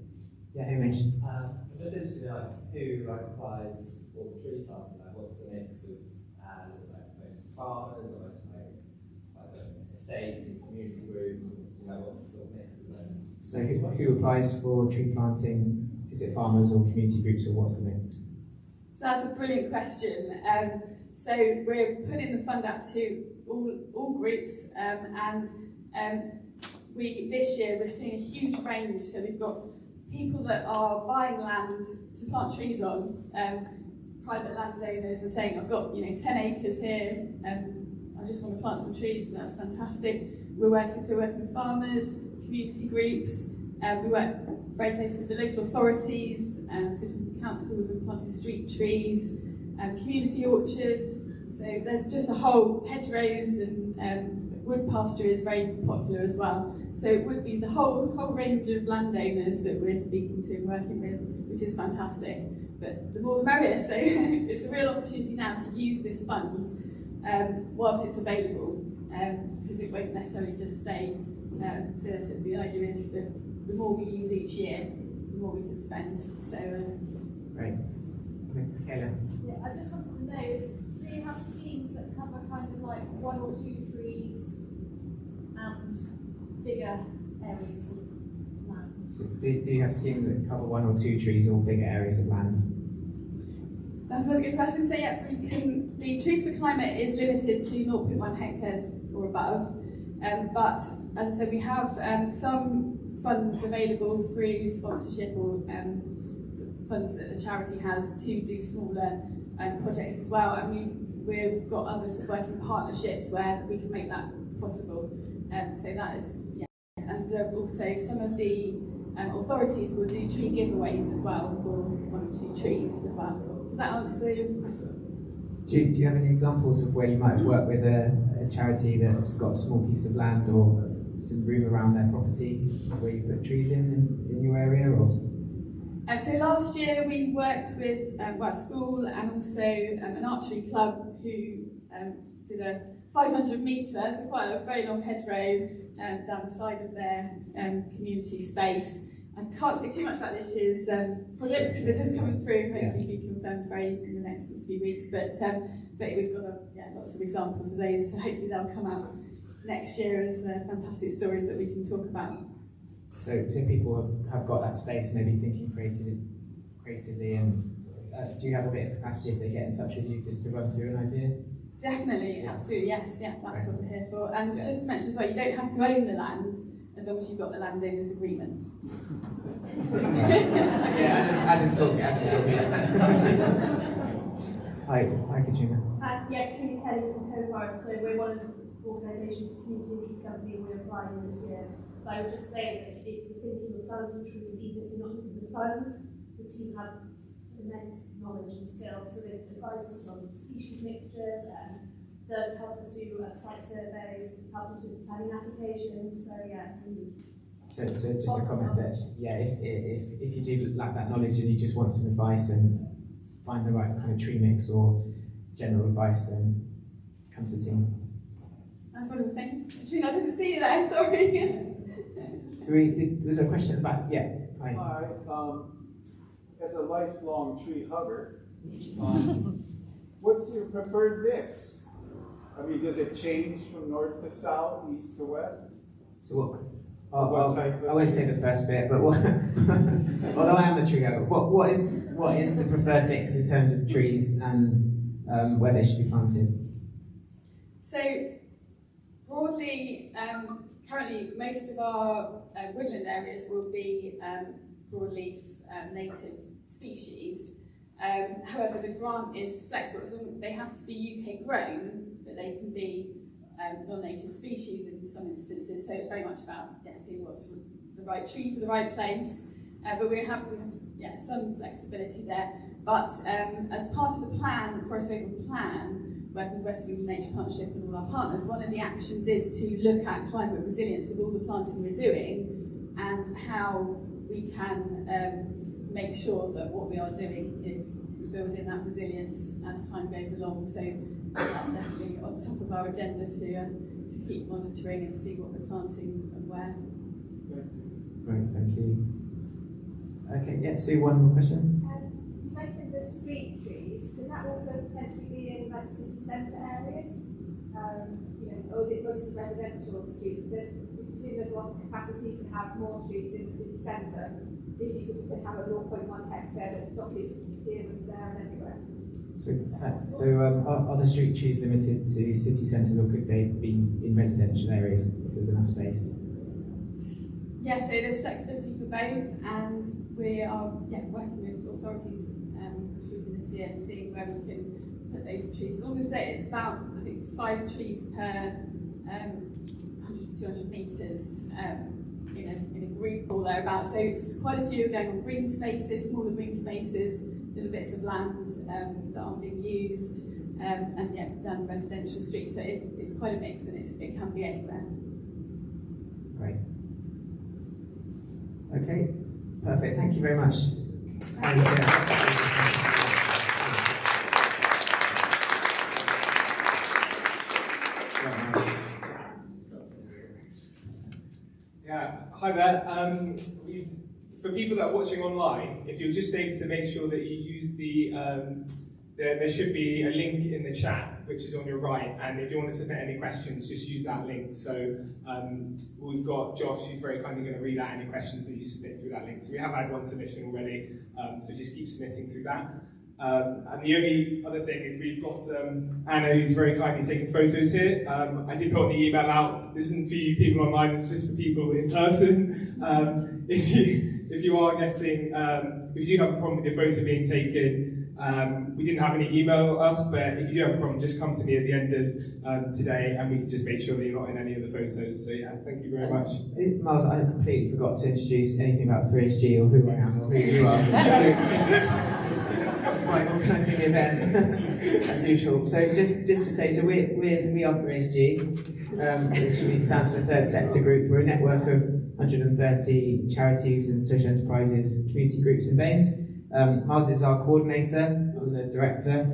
Yeah, Hamish. I'm just interested in who applies for the tree planting. What's the mix of most farmers, or estates, community groups? What's the sort of mix of them? So who applies for tree planting? Is it farmers or community groups, or what's the mix? So that's a brilliant question. So we're putting the fund out to all groups, and this year we're seeing a huge range. So we've got people that are buying land to plant trees on. Private landowners are saying, I've got 10 acres here, I just want to plant some trees, and that's fantastic. We're working with farmers, community groups. We work very closely with the local authorities, so with the councils and planting street trees, community orchards. So there's just a whole hedgerows, and wood pasture is very popular as well. So it would be the whole range of landowners that we're speaking to and working with, which is fantastic. But the more the merrier, so it's a real opportunity now to use this fund whilst it's available, because it won't necessarily just stay So the idea is that the more we use each year, the more we can spend. So Great. Michaela. Yeah, I just wanted to know do you have schemes that cover kind of like 1 or 2 trees and bigger areas of land? So do you have schemes that cover 1 or 2 trees or bigger areas of land? that's a really good question. So yeah, the Trees for Climate is limited to 0.1 hectares or above. But as I said, we have some funds available through sponsorship or funds that the charity has to do smaller projects as well. And we've got other sort of working partnerships where we can make that possible. So that is, yeah. And also some of the authorities will do tree giveaways as well for 1 or 2 trees as well. So does that answer your question? Do you have any examples of where you might have worked with a charity that's got a small piece of land or some room around their property where you put trees in your area? Or? So last year we worked with a school and also an archery club who did a 500 metres, so quite a very long hedgerow down the side of their community space. I can't say too much about this year's project because they're just coming through, hopefully be confirmed in the next few weeks. But we've got lots of examples of those, so hopefully they'll come out next year as fantastic stories that we can talk about. So people have got that space, maybe thinking creatively, and do you have a bit of capacity if they get in touch with you just to run through an idea? Definitely, absolutely, yes, yeah, that's what we're here for. And just to mention as well, you don't have to own the land as long as you've got the landowner's agreement. Adam talking. Hi, Katrina. Yeah, Katrina Kelly from Co-Forest. So we're one of the organisations, community interest company, and we're applying this year. But I would just say that if you're thinking of planting trees, even if you're not into the funds, the team have immense knowledge and skills. So they've advised us on species mixtures and they've helped us do site surveys, helped us with planning applications. So yeah. So just a comment that if you do lack that knowledge and you just want some advice and find the right kind of tree mix or general advice, then come to the team. That's wonderful. Thank you, Katrina. I didn't see you there. Sorry. Was there a question at the back? Yeah. Hi. Hi. As a lifelong tree hugger, what's your preferred mix? I mean, does it change from north to south, east to west? So I won't say the first bit, but although I am a tree hugger, what is the preferred mix in terms of trees and where they should be planted? So broadly, currently most of our woodland areas will be broadleaf native species. However, the grant is flexible. They have to be UK grown, but they can be non-native species in some instances. So it's very much about seeing what's the right tree for the right place. But we have some flexibility there. But as part of the plan, Forest Open Plan, working with West of England Nature Partnership and all our partners, one of the actions is to look at climate resilience of all the planting we're doing and how we can make sure that what we are doing is building that resilience as time goes along. So that's definitely on top of our agenda to keep monitoring and see what we're planting and where. Great, thank you. Okay, yeah, Sue, one more question. You mentioned the street trees. Can that also potentially be in like city centre areas? Or is it mostly residential streets? Because there's a lot of capacity to have more trees in the city centre. If you could have a 0.1 hectare that's dotted here and there and everywhere. So are the street trees limited to city centres, or could they be in residential areas if there's enough space? Yeah, so there's flexibility for both, and we are working with authorities shooting this year and seeing where we can put those trees. As long as it's about, I think, 5 trees per 100 to 200 metres in a group or thereabouts. So it's quite a few are going on green spaces, smaller green spaces, little bits of land that aren't being used, and down residential streets. So it's quite a mix, and it can be anywhere. Great. Okay, perfect. Thank you very much. Hi there. For people that are watching online, if you're just able to make sure that you use there should be a link in the chat, which is on your right, and if you want to submit any questions, just use that link. So we've got Josh, who's very kindly going to read out any questions that you submit through that link. So we have had one submission already, so just keep submitting through that. And the only other thing is we've got Anna, who's very kindly taking photos here. I did put on the email out, this isn't for you people online, it's just for people in person. If you are getting, if you do have a problem with your photo being taken, we didn't have any email us, but if you do have a problem, just come to me at the end of today and we can just make sure that you're not in any of the photos. So yeah, thank you very much. Miles, I completely forgot to introduce anything about 3SG or who I am or who you are. So despite organising the event, as usual. So just to say, so we are 3SG, which stands for Third Sector Group. We're a network of 130 charities and social enterprises, community groups in Baines. Miles is our coordinator, I'm the director.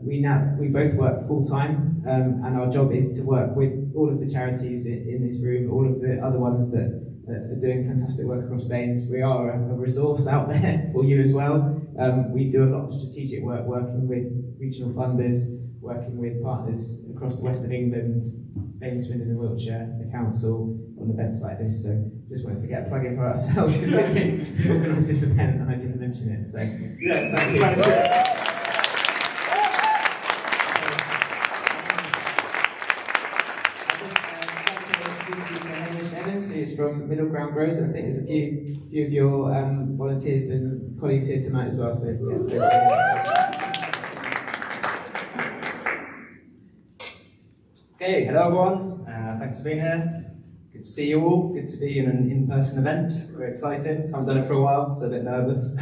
We both work full time, and our job is to work with all of the charities in this room, all of the other ones that are doing fantastic work across Baines. We are a resource out there for you as well. We do a lot of strategic work, working with regional funders, working with partners across the west of England, Baines, Swindon and Wiltshire, the council, on events like this. So just wanted to get a plug in for ourselves considering we organised this event and I didn't mention it. So yeah, thank you. Who's from Middle Ground Grows, and I think there's a few of your volunteers and colleagues here tonight as well. So Okay, hello everyone. Thanks for being here. Good to see you all. Good to be in an in-person event. Very exciting. Haven't done it for a while, so a bit nervous.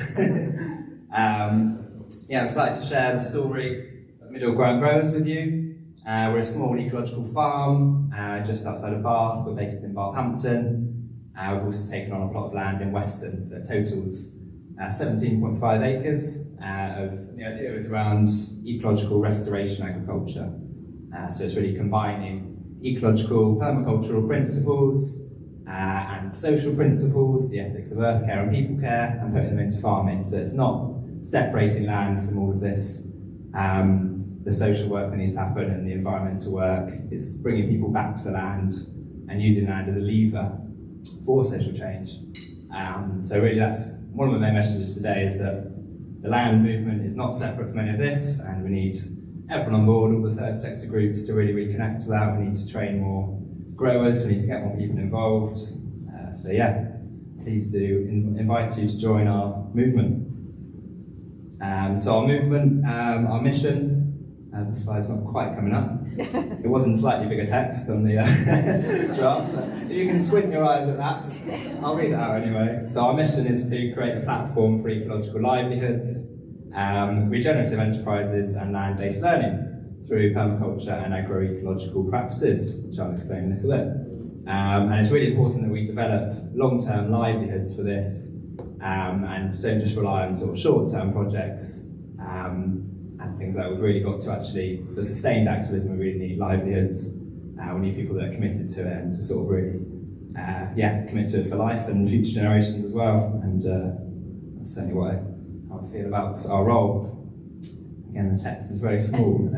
Yeah, I'm excited to share the story of Middle Ground Growers with you. We're a small ecological farm just outside of Bath. We're based in Bathampton. We've also taken on a plot of land in Weston, so it totals 17.5 acres. The idea is around ecological restoration agriculture. So it's really combining ecological permacultural principles and social principles, the ethics of earth care and people care, and putting them into farming. So it's not separating land from all of this. The social work that needs to happen and the environmental work. It's bringing people back to the land and using land as a lever for social change. So really that's one of the main messages today, is that the land movement is not separate from any of this, and we need everyone on board, all the third sector groups, to really connect to that. We need to train more growers, we need to get more people involved. So yeah, please do invite you to join our movement. So our movement, our mission, the slide's not quite coming up. It was in slightly bigger text on the draft. But you can squint your eyes at that. I'll read it out anyway. So our mission is to create a platform for ecological livelihoods, regenerative enterprises and land-based learning through permaculture and agroecological practices, which I'll explain in a little bit. And it's really important that we develop long-term livelihoods for this, and don't just rely on sort of short-term projects and things like that. We've really got to actually, for sustained activism, we really need livelihoods. We need people that are committed to it and to sort of really, commit to it for life and future generations as well. And that's certainly how I feel about our role. Again, the text is very small.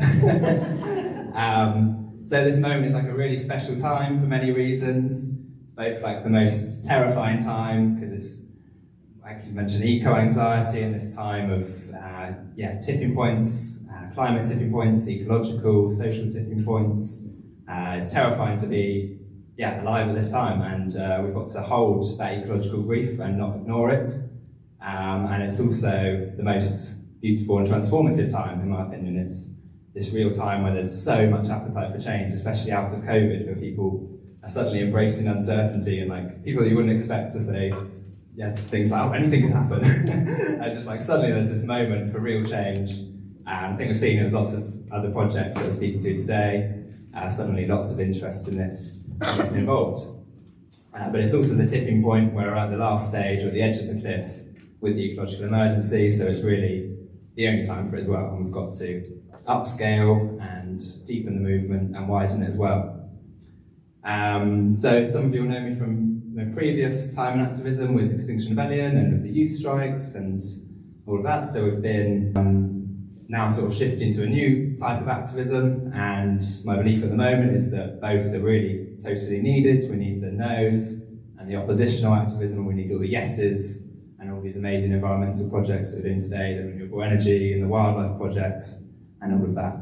So this moment is like a really special time for many reasons. It's both like the most terrifying time, because it's, like you mentioned, eco-anxiety in this time of tipping points, climate tipping points, ecological, social tipping points. It's terrifying to be alive at this time, and we've got to hold that ecological grief and not ignore it. And it's also the most beautiful and transformative time, in my opinion. It's this real time where there's so much appetite for change, especially out of COVID, where people are suddenly embracing uncertainty, and like people that you wouldn't expect to say things like, oh, anything could happen. And just like suddenly there's this moment for real change. And I think we're seeing it with lots of other projects that we're speaking to today. Suddenly lots of interest in this gets involved. But it's also the tipping point where we're at the last stage or at the edge of the cliff with the ecological emergency, so it's really the only time for it as well. And we've got to upscale and deepen the movement and widen it as well. So some of you will know me from previous time in activism with Extinction Rebellion and with the youth strikes and all of that. So we've been now sort of shifting to a new type of activism, and my belief at the moment is that both are really totally needed. We need the no's and the oppositional activism, we need all the yeses and all these amazing environmental projects that we're doing today, the renewable energy and the wildlife projects and all of that.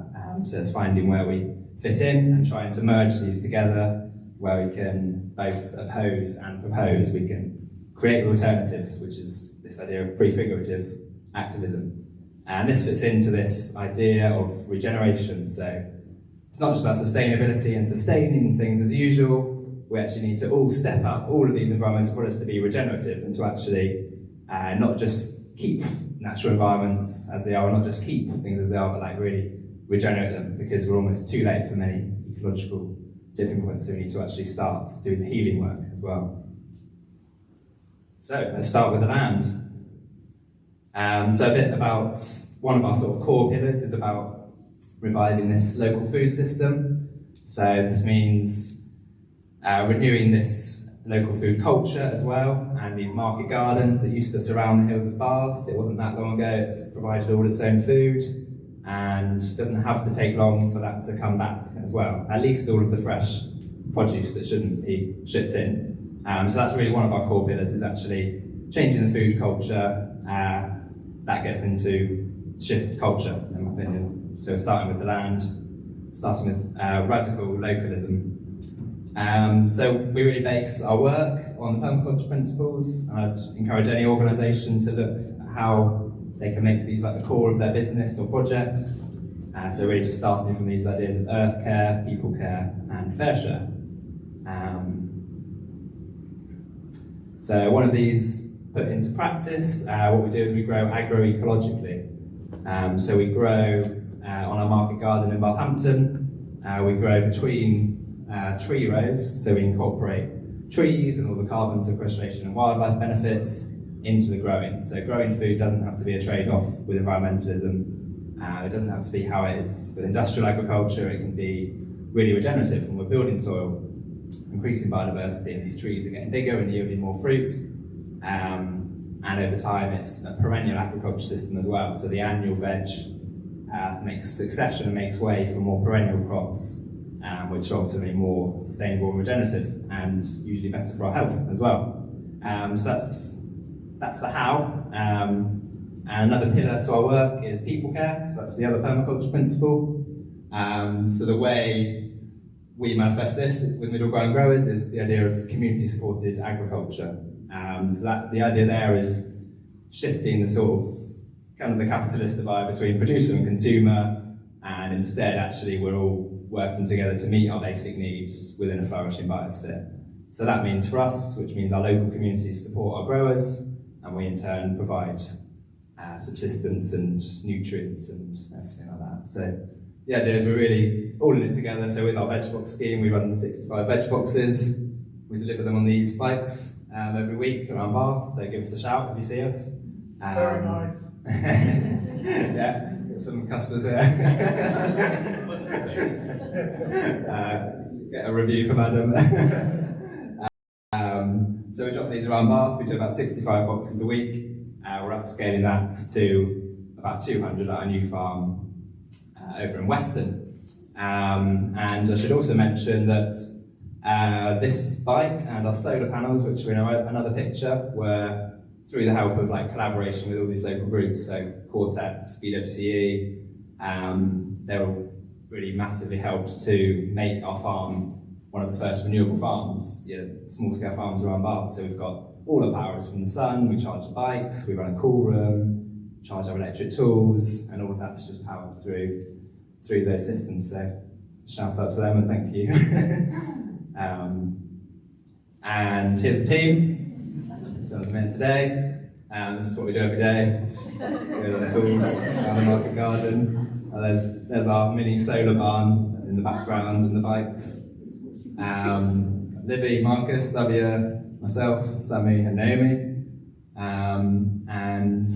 So it's finding where we fit in and trying to merge these together, where we can both oppose and propose. We can create alternatives, which is this idea of prefigurative activism. And this fits into this idea of regeneration. So it's not just about sustainability and sustaining things as usual. We actually need to all step up all of these environmental projects to be regenerative and to actually not just keep natural environments as they are, or not just keep things as they are, but like really regenerate them, because we're almost too late for many ecological tipping points, so we need to actually start doing the healing work as well. So let's start with the land. So a bit about one of our sort of core pillars is about reviving this local food system. So this means renewing this local food culture as well, and these market gardens that used to surround the hills of Bath. It wasn't that long ago, it's provided all its own food, and doesn't have to take long for that to come back as well. At least all of the fresh produce that shouldn't be shipped in. So that's really one of our core pillars, is actually changing the food culture. That gets into shift culture, in my opinion. So starting with the land, starting with radical localism. So we really base our work on the permaculture principles, and I'd encourage any organisation to look at how they can make these like the core of their business or project. So really just starting from these ideas of earth care, people care, and fair share. So one of these put into practice, what we do is we grow agroecologically. So we grow on our market garden in Barthampton. We grow between tree rows, so we incorporate trees and all the carbon sequestration and wildlife benefits into the growing. So growing food doesn't have to be a trade-off with environmentalism. It doesn't have to be how it is with industrial agriculture. It can be really regenerative, and we're building soil, increasing biodiversity, and these trees are getting bigger and yielding more fruit. And over time, it's a perennial agriculture system as well. So the annual veg makes succession and makes way for more perennial crops, which are ultimately more sustainable and regenerative, and usually better for our health as well. So that's the how. And another pillar to our work is people care. So that's the other permaculture principle. So the way we manifest this with middle ground growers is the idea of community-supported agriculture. So that the idea there is shifting the sort of kind of the capitalist divide between producer and consumer, and instead actually we're all working together to meet our basic needs within a flourishing biosphere. So that means for us, which means our local communities support our growers, and we in turn provide subsistence and nutrients and everything like that. So the idea is we're really all in it together. So with our veg box scheme, we run 65 veg boxes. We deliver them on these bikes every week around Bath, so give us a shout if you see us. Very nice. Yeah, got some customers here. Get a review from Adam. So we drop these around Bath. We do about 65 boxes a week. We're upscaling that to about 200 at our new farm over in Weston. And I should also mention that this bike and our solar panels, which are in another picture, were through the help of like collaboration with all these local groups, so Quartet, BWCE. They all really massively helped to make our farm one of the first renewable farms, small scale farms around Bath. So we've got all the power is from the sun, we charge the bikes, we run a cool room, charge our electric tools, and all of that's just powered through those systems. So shout out to them and thank you. And here's the team. So I'm here today. This is what we do every day. Go on the tools, around the market garden. There's our mini solar barn in the background and the bikes. Livy, Marcus, Xavier, myself, Sammy and Naomi. And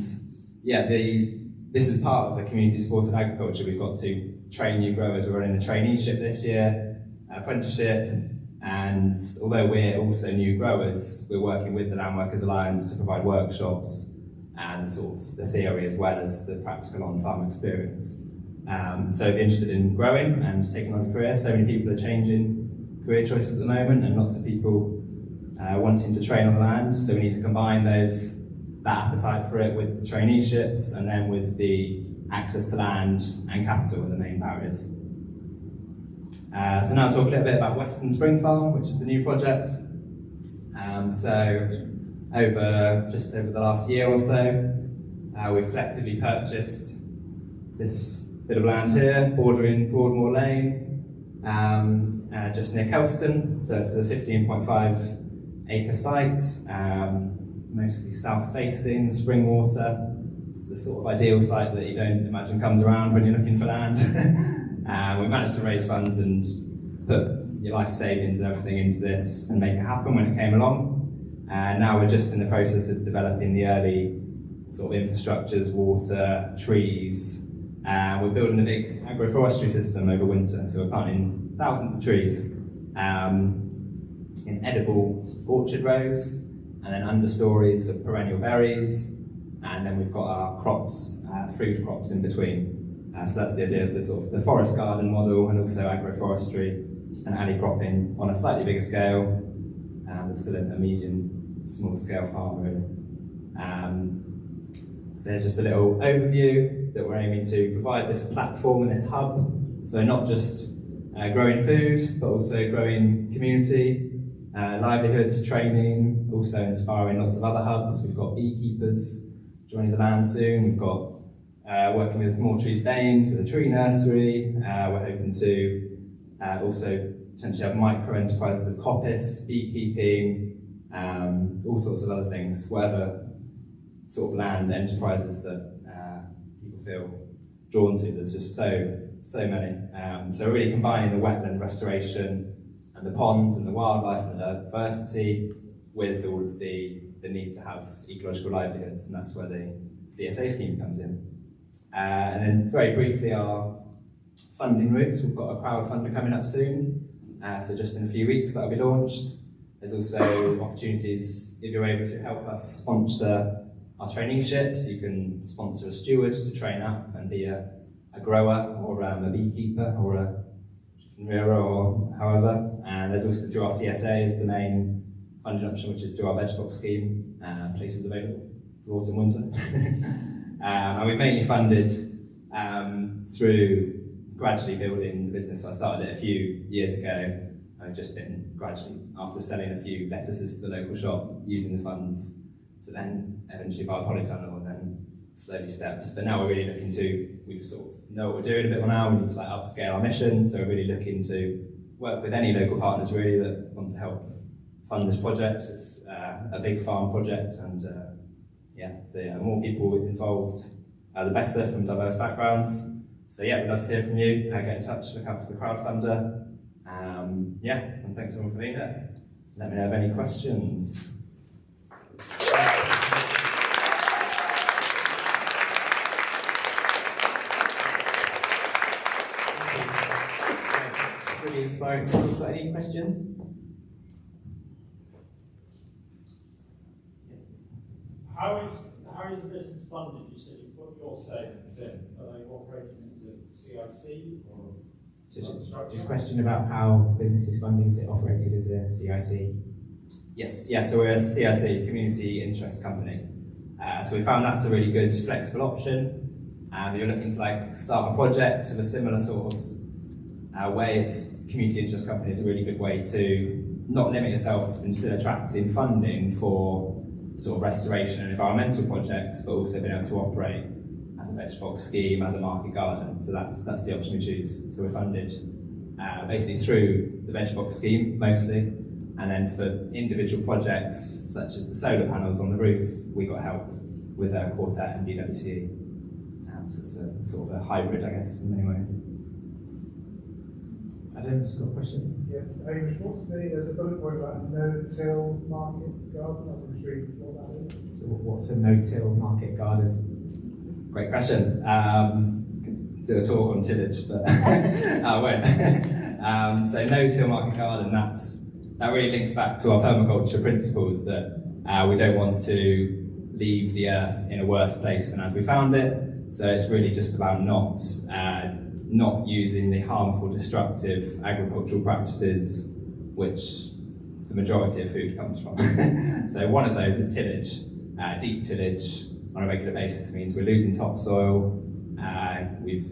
yeah, this is part of the community supported agriculture. We've got to train new growers. We're running a traineeship this year, apprenticeship, And although we're also new growers, we're working with the Land Workers Alliance to provide workshops and sort of the theory as well as the practical on-farm experience. So if you're interested in growing and taking on a career, so many people are changing career choices at the moment and lots of people wanting to train on the land, so we need to combine that appetite for it with the traineeships and then with the access to land and capital are the main barriers. So now I'll talk a little bit about Western Spring Farm, which is the new project. So just over the last year or so, we've collectively purchased this bit of land here, bordering Broadmoor Lane, just near Kelston. So it's a 15.5 acre site, mostly south-facing, spring water. It's the sort of ideal site that you don't imagine comes around when you're looking for land. We managed to raise funds and put your life savings and everything into this and make it happen when it came along. Now we're just in the process of developing the early sort of infrastructures, water, trees. We're building a big agroforestry system over winter, so we're planting thousands of trees in edible orchard rows, and then understories of perennial berries, and then we've got our crops, fruit crops in between. So that's the idea, so sort of the forest garden model and also agroforestry and alley cropping on a slightly bigger scale, but still a medium, small scale farm really. So here's just a little overview that we're aiming to provide this platform and this hub for not just growing food, but also growing community, livelihoods, training, also inspiring lots of other hubs. We've got beekeepers joining the land soon. We've got working with More Trees Baines with a tree nursery. We're hoping to also potentially have micro enterprises of coppice, beekeeping, all sorts of other things, whatever sort of land enterprises that people feel drawn to. There's just so many. So we're really combining the wetland restoration and the ponds and the wildlife and the diversity with all of the need to have ecological livelihoods, and that's where the CSA scheme comes in. And then very briefly, our funding routes. We've got a crowdfunder coming up soon, so just in a few weeks that'll be launched. There's also opportunities if you're able to help us sponsor our traineeships. You can sponsor a steward to train up and be a grower or a beekeeper or a chicken rearer or however. And there's also through our CSAs the main funding option, which is through our veg box scheme. Places available for autumn winter. And we've mainly funded through gradually building the business. So I started it a few years ago. I've just been gradually, after selling a few lettuces to the local shop, using the funds to then eventually buy a polytunnel and then slowly steps. But now we're really looking to, we've sort of know what we're doing a bit more now. We need to like upscale our mission. So we're really looking to work with any local partners really that want to help fund this project. It's a big farm project, and the more people involved, the better, from diverse backgrounds. So yeah, we'd love to hear from you. Get in touch, look out for the crowdfunder. And thanks everyone for being here. Let me know of any questions. It's really inspiring. Have you got any questions? How is the business funded? You said you put your savings in. Are they operating into CIC or? So just a question about how the business is funded. Is it operated as a CIC? Yes, yeah, so we're a CIC, Community Interest Company. So we found that's a really good flexible option. If you're looking to like start a project of a similar sort of way, it's Community Interest Company is a really good way to not limit yourself and still attracting funding for sort of restoration and environmental projects, but also being able to operate as a veg box scheme, as a market garden. So that's the option we choose. So we're funded basically through the veg box scheme mostly, and then for individual projects such as the solar panels on the roof, we got help with Quartet and BWCE. So it's a sort of a hybrid, I guess, in many ways. Adam's got a question. Yeah, Hamish, there's a bullet point about no-till market garden. I was intrigued what that is. So what's a no-till market garden? Great question. Do a talk on tillage, but I won't. So no-till market garden, that's that really links back to our permaculture principles that we don't want to leave the earth in a worse place than as we found it. So it's really just about not using the harmful, destructive agricultural practices which the majority of food comes from. So one of those is tillage. Deep tillage on a regular basis means we're losing topsoil. We've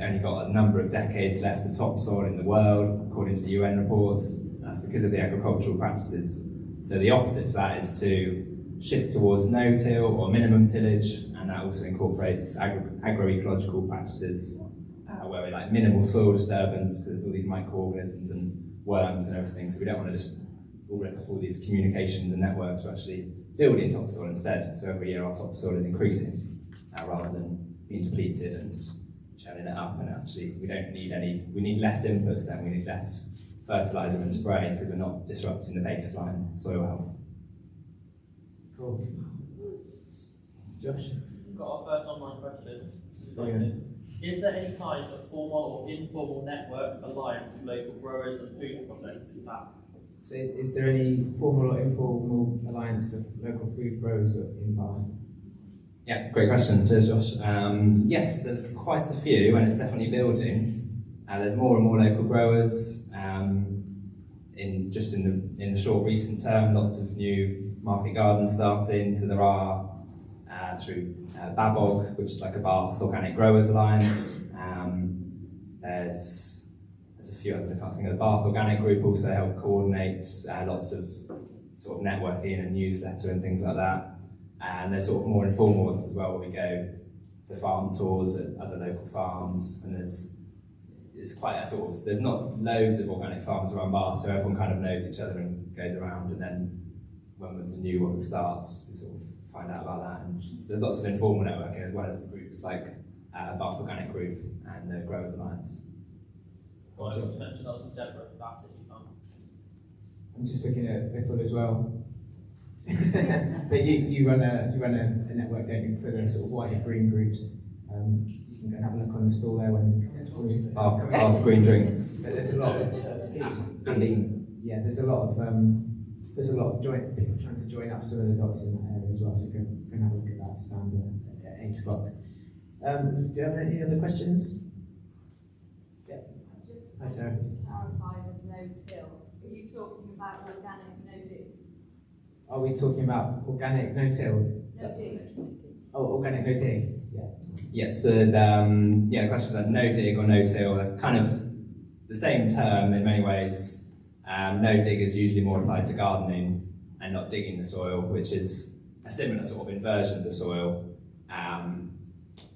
only got a number of decades left of topsoil in the world, according to the UN reports. That's because of the agricultural practices. So the opposite to that is to shift towards no-till or minimum tillage, and that also incorporates agroecological practices where we like minimal soil disturbance because all these microorganisms and worms and everything. So we don't want to just rip up all these communications and networks. We're actually building topsoil instead. So every year our topsoil is increasing rather than being depleted and churning it up. And actually we don't need any. We need less inputs then. We need less fertilizer and spray because we're not disrupting the baseline soil health. Cool. Josh? We've got our first online question. Brilliant. Is there any kind of formal or informal network alliance with local growers and food projects in Bath? So is there any formal or informal alliance of local food growers in Bath? Yeah, great question. Cheers, Josh. Yes, there's quite a few, and it's definitely building. There's more and more local growers. In the short recent term, lots of new market gardens starting. So there are through BABOG, which is like a Bath Organic Growers Alliance. There's a few others. I can't think of. The Bath Organic Group also help coordinate lots of sort of networking and newsletter and things like that. And there's sort of more informal ones as well, where we go to farm tours at other local farms, and there's not loads of organic farms around Bath, so everyone kind of knows each other and goes around, and then when the new one starts, we sort of find out about that. And so there's lots of informal networking as well as the groups like Bath Organic Group and the Growers Alliance. Well, I just mentioned also Deborah from Bath City Farm. I'm just looking at Bipple as well. But you run a network, don't you, for the sort of wider green groups? You can go and have a look on the stall there when Bath green drinks. But there's a lot of there's a lot of people trying to join up some of the dots in that area as well. So go and have a look at that stand at 8 o'clock. Do you have any other questions? Yeah. Hi, Sarah. Clarify the no-till. Are you talking about organic no-dig? Are we talking about organic no-till? No-dig. Oh, organic no-dig. Yeah, so the question about no-dig or no-till, they're kind of the same term in many ways. No-dig is usually more applied to gardening and not digging the soil, which is a similar sort of inversion of the soil.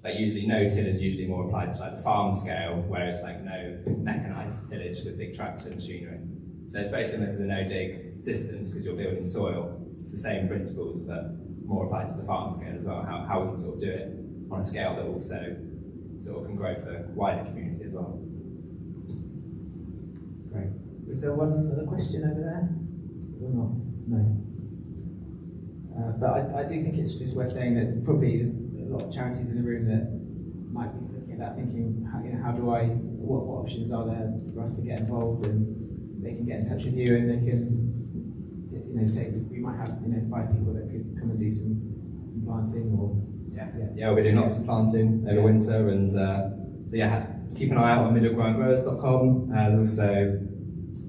But usually no-till is usually more applied to like the farm scale, where it's like no mechanised tillage with big tractor machinery. So it's very similar to the no-dig systems because you're building soil. It's the same principles, but more applied to the farm scale as well, how we can sort of do it on a scale that also sort of can grow for wider community as well. Great. Was there one other question over there? Or not? No. But I do think it's just worth saying that probably there's a lot of charities in the room that might be looking at that, thinking, what options are there for us to get involved, and they can get in touch with you, and they can, say we might have 5 people that could come and do some planting or. Yeah, we're doing lots of planting over winter, and keep an eye out on middlegroundgrowers.com. There's also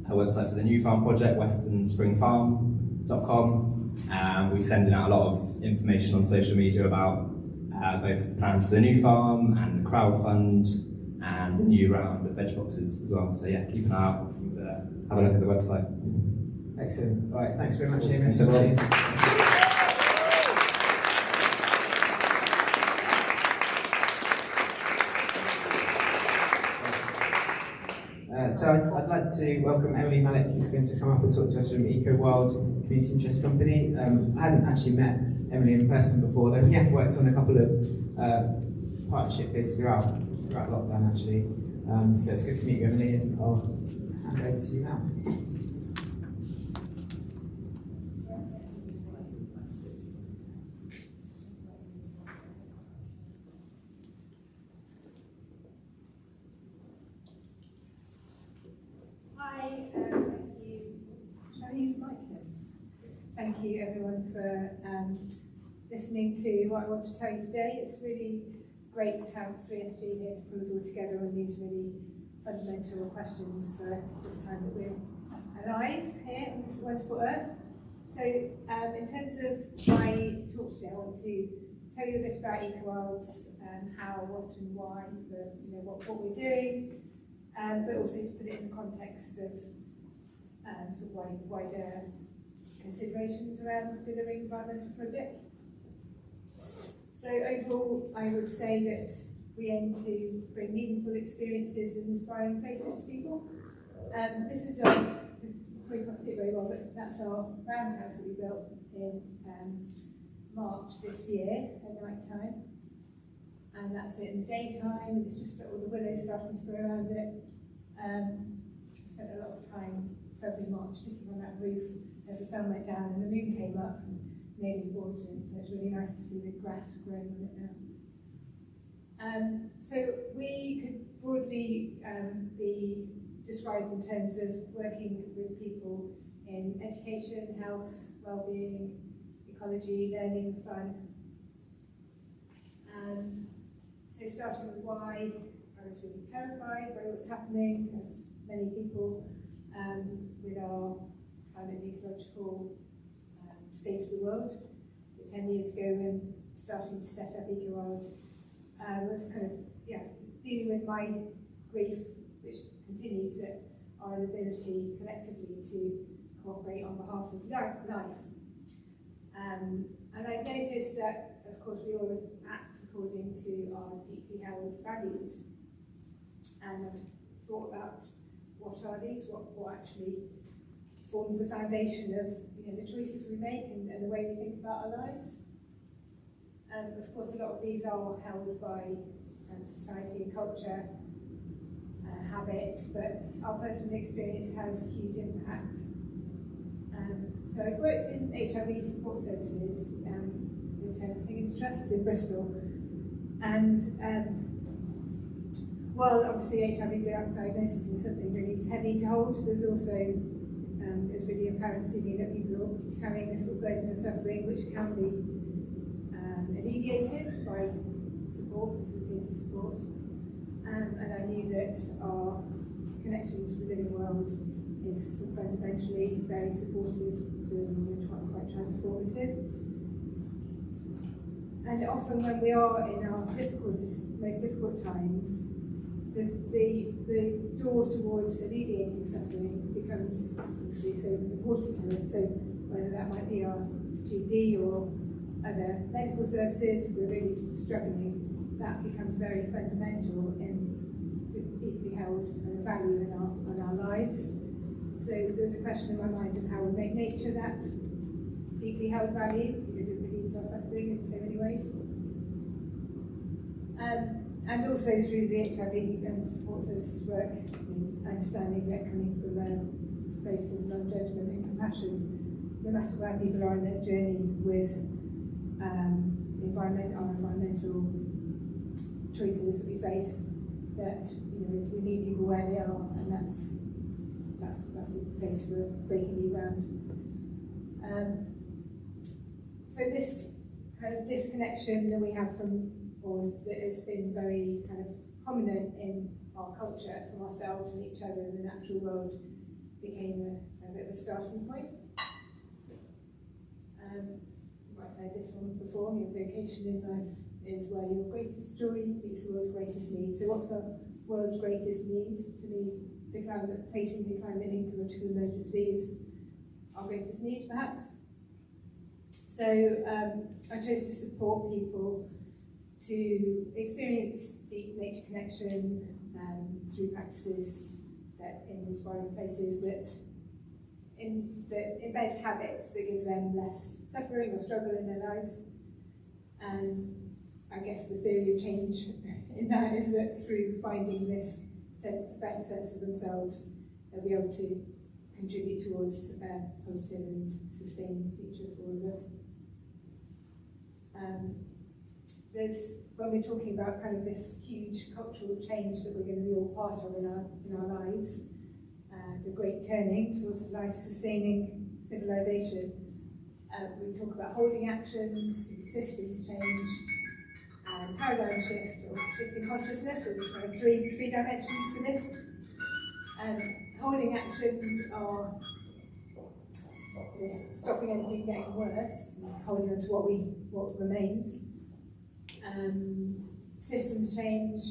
a website for the new farm project, westernspringfarm.com. We're sending out a lot of information on social media about both the plans for the new farm and the crowdfund and the new round of veg boxes as well. So keep an eye out and have a look at the website. Excellent. All right, thanks very much, Amy. Thanks, everyone. So I'd like to welcome Emily Malik, who's going to come up and talk to us from Eco Wild Community Interest Company. I hadn't actually met Emily in person before, though we have worked on a couple of partnership bids throughout lockdown, actually. So it's good to meet you, Emily, and I'll hand over to you now. Thank you. Shall I thank you everyone for listening to what I want to tell you today. It's really great to have 3SG here to pull us all together on these really fundamental questions for this time that we're alive here on this wonderful earth. So in terms of my talk today, I want to tell you a bit about EcoWorlds and how, what and why, what we're doing, but also to put it in the context of sort of wider considerations around delivering environmental projects. So overall, I would say that we aim to bring meaningful experiences and inspiring places to people. This is our, you probably can't see it very well, but that's our roundhouse that we built in March this year at night time. And that's it in the daytime, it's just all the willows starting to grow around it. I spent a lot of time, February, March, sitting on that roof as the sun went down and the moon came up and nearly watered it, so it's really nice to see the grass growing on it now. So we could broadly be described in terms of working with people in education, health, well-being, ecology, learning, fun. So starting with why, I was really terrified by what's happening, as many people, with our climate and ecological state of the world. So 10 years ago when starting to set up EcoWorld, was kind of, dealing with my grief, which continues at our inability collectively to cooperate on behalf of life. And I noticed that, of course, we all act according to our deeply held values. And I thought about what are these, what actually forms the foundation of the choices we make and the way we think about our lives. And of course, a lot of these are held by society and culture, habit, but our personal experience has a huge impact. So I've worked in HIV support services with Terence Higgins Trust in Bristol, and while obviously HIV diagnosis is something really heavy to hold, there's also it's really apparent to me that people are carrying this burden of suffering, which can be alleviated by support, facilitated support. And I knew that our connection to the living world is sort of fundamentally very supportive to them and quite transformative. And often when we are in our most difficult times, the door towards alleviating suffering becomes obviously so important to us. So whether that might be our GP or other medical services, if we're really struggling, that becomes very fundamental and deeply held value in our lives. So there's a question in my mind of how we make nature that deeply held value, because it relieves our suffering in so many ways. And also through the HIV and support services work, understanding that coming from a space of non-judgment and compassion, no matter where people are in their journey with our environmental choices that we face, that we meet people where they are, and that's a place for breaking new ground. So this kind of disconnection that we have from, or that has been very kind of prominent in our culture from ourselves and each other in the natural world, became a bit of a starting point. You might have heard this one before, your vocation in life is where your greatest joy meets the world's greatest need. So what's our world's greatest need? To me, facing the climate and ecological emergency is our greatest need, perhaps. So I chose to support people to experience deep nature connection through practices that in inspiring places that embed habits that gives them less suffering or struggle in their lives. And I guess the theory of change in that is that through finding this better sense of themselves, they'll be able to contribute towards a positive and sustaining future for all of us. When we're talking about kind of this huge cultural change that we're going to be all part of in our lives, the great turning towards life-sustaining civilization, We talk about holding actions, systems change, and paradigm shift or shifting consciousness. So there's kind of three dimensions to this. Holding actions are stopping anything getting worse, holding on to what remains. And systems change,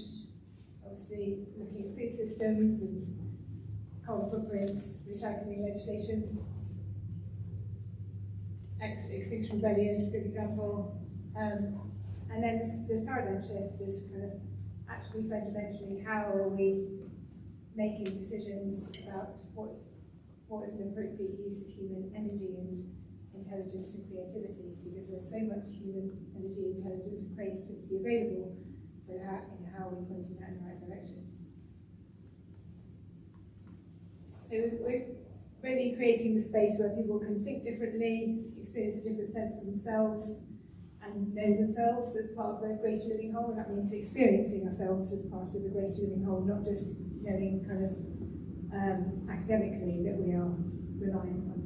obviously looking at food systems and carbon footprints, recycling legislation. Extinction Rebellion is a good example. And then there's paradigm shift, there's kind of actually fundamentally how are we making decisions about what is an appropriate use of human energy and intelligence and creativity, because there's so much human energy, intelligence and creativity available. So how are we pointing that in the right direction? So we're really creating the space where people can think differently, experience a different sense of themselves, and know themselves as part of a greater living whole. And that means experiencing ourselves as part of a greater living whole, not just knowing kind of academically that we are reliant on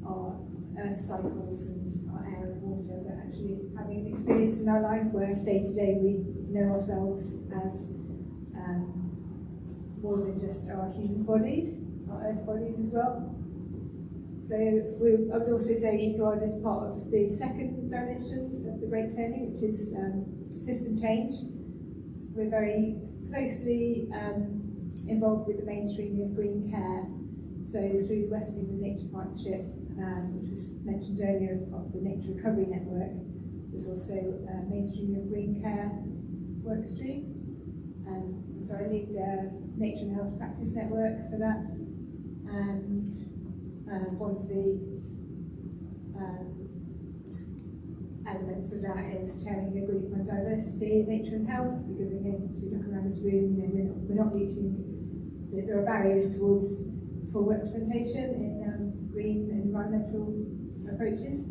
our earth cycles and our air and water, but actually having an experience in our life where day to day we know ourselves as more than just our human bodies, our earth bodies as well. So I would also say EcoArt is part of the second dimension of the Great Turning, which is system change. So we're very closely involved with the mainstreaming of green care. So through the West of England Nature Partnership, which was mentioned earlier as part of the Nature Recovery Network, there's also a mainstreaming of green care work stream. So I lead Nature and Health Practice Network for that. And one of the elements of that is chairing a group on diversity, nature and health, because again, as we look around this room, we're not reaching, there are barriers towards full representation in green and environmental approaches.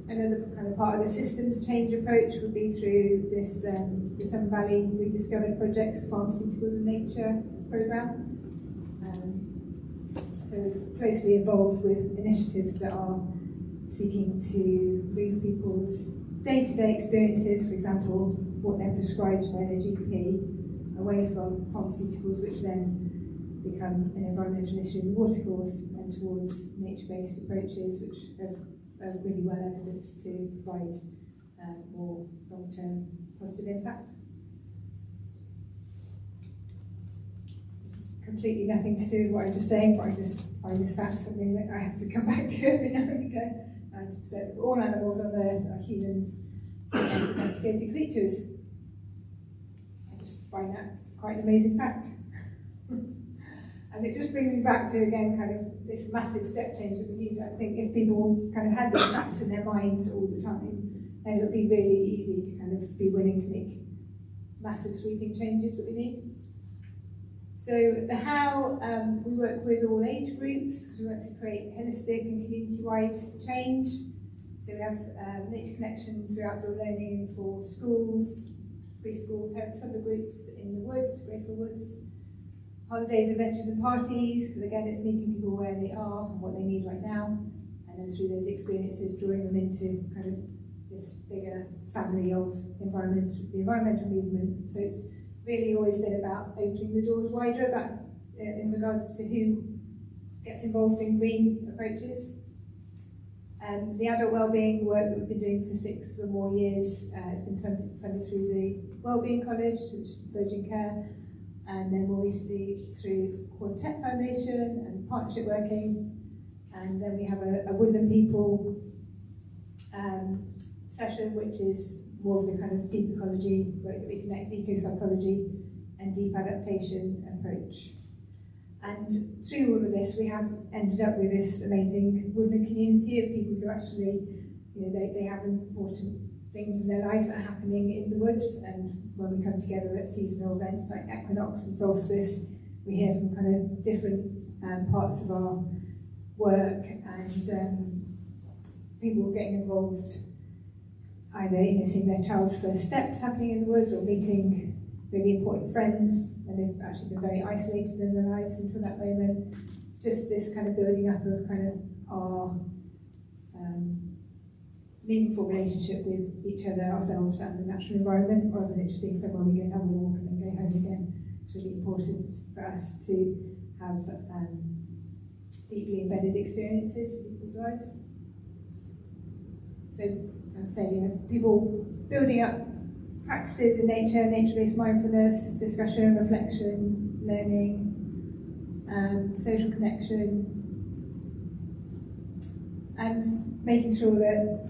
Another kind of part of the systems change approach would be through this the Severn Valley Rediscovered Project's Pharmaceuticals and Nature programme. So we're closely involved with initiatives that are seeking to move people's day-to-day experiences, for example, what they're prescribed by their GP, away from pharmaceuticals, which then become an environmental issue in the watercourse, and towards nature-based approaches, which are really well evidenced to provide more long-term positive impact. Completely nothing to do with what I'm just saying, but I just find this fact something that I have to come back to every now and again. 90% of all animals on Earth are humans and domesticated creatures. I just find that quite an amazing fact. And it just brings me back to, again, kind of this massive step change that we need. I think if people kind of had these facts in their minds all the time, then it would be really easy to kind of be willing to make massive sweeping changes that we need. So the how, we work with all age groups because we want to create holistic and community-wide change. So we have nature connection through outdoor learning for schools, preschool, parent-toddler groups in the woods, Grateful Woods, holidays, adventures and parties, because again it's meeting people where they are and what they need right now, and then through those experiences drawing them into kind of this bigger family of the environmental movement. So it's really always been about opening the doors wider about in regards to who gets involved in green approaches. The adult wellbeing work that we've been doing for 6 or more years has been funded through the Wellbeing College, which is Virgin Care, and then more recently through Quartet Foundation and partnership working. And then we have a Woodland People session, which is more of the kind of deep ecology work that we connect eco-psychology and deep adaptation approach. And through all of this, we have ended up with this amazing woodland community of people who actually, they have important things in their lives that are happening in the woods, and when we come together at seasonal events like equinox and solstice, we hear from kind of different parts of our work, and people getting involved either seeing their child's first steps happening in the woods or meeting really important friends, and they've actually been very isolated in their lives until that moment, just this kind of building up of kind of our meaningful relationship with each other, ourselves and the natural environment, rather than it just being somewhere we go and have a walk and then go home again. It's really important for us to have deeply embedded experiences in people's lives. So, as I say, people building up practices in nature, nature-based mindfulness, discussion, reflection, learning, social connection, and making sure that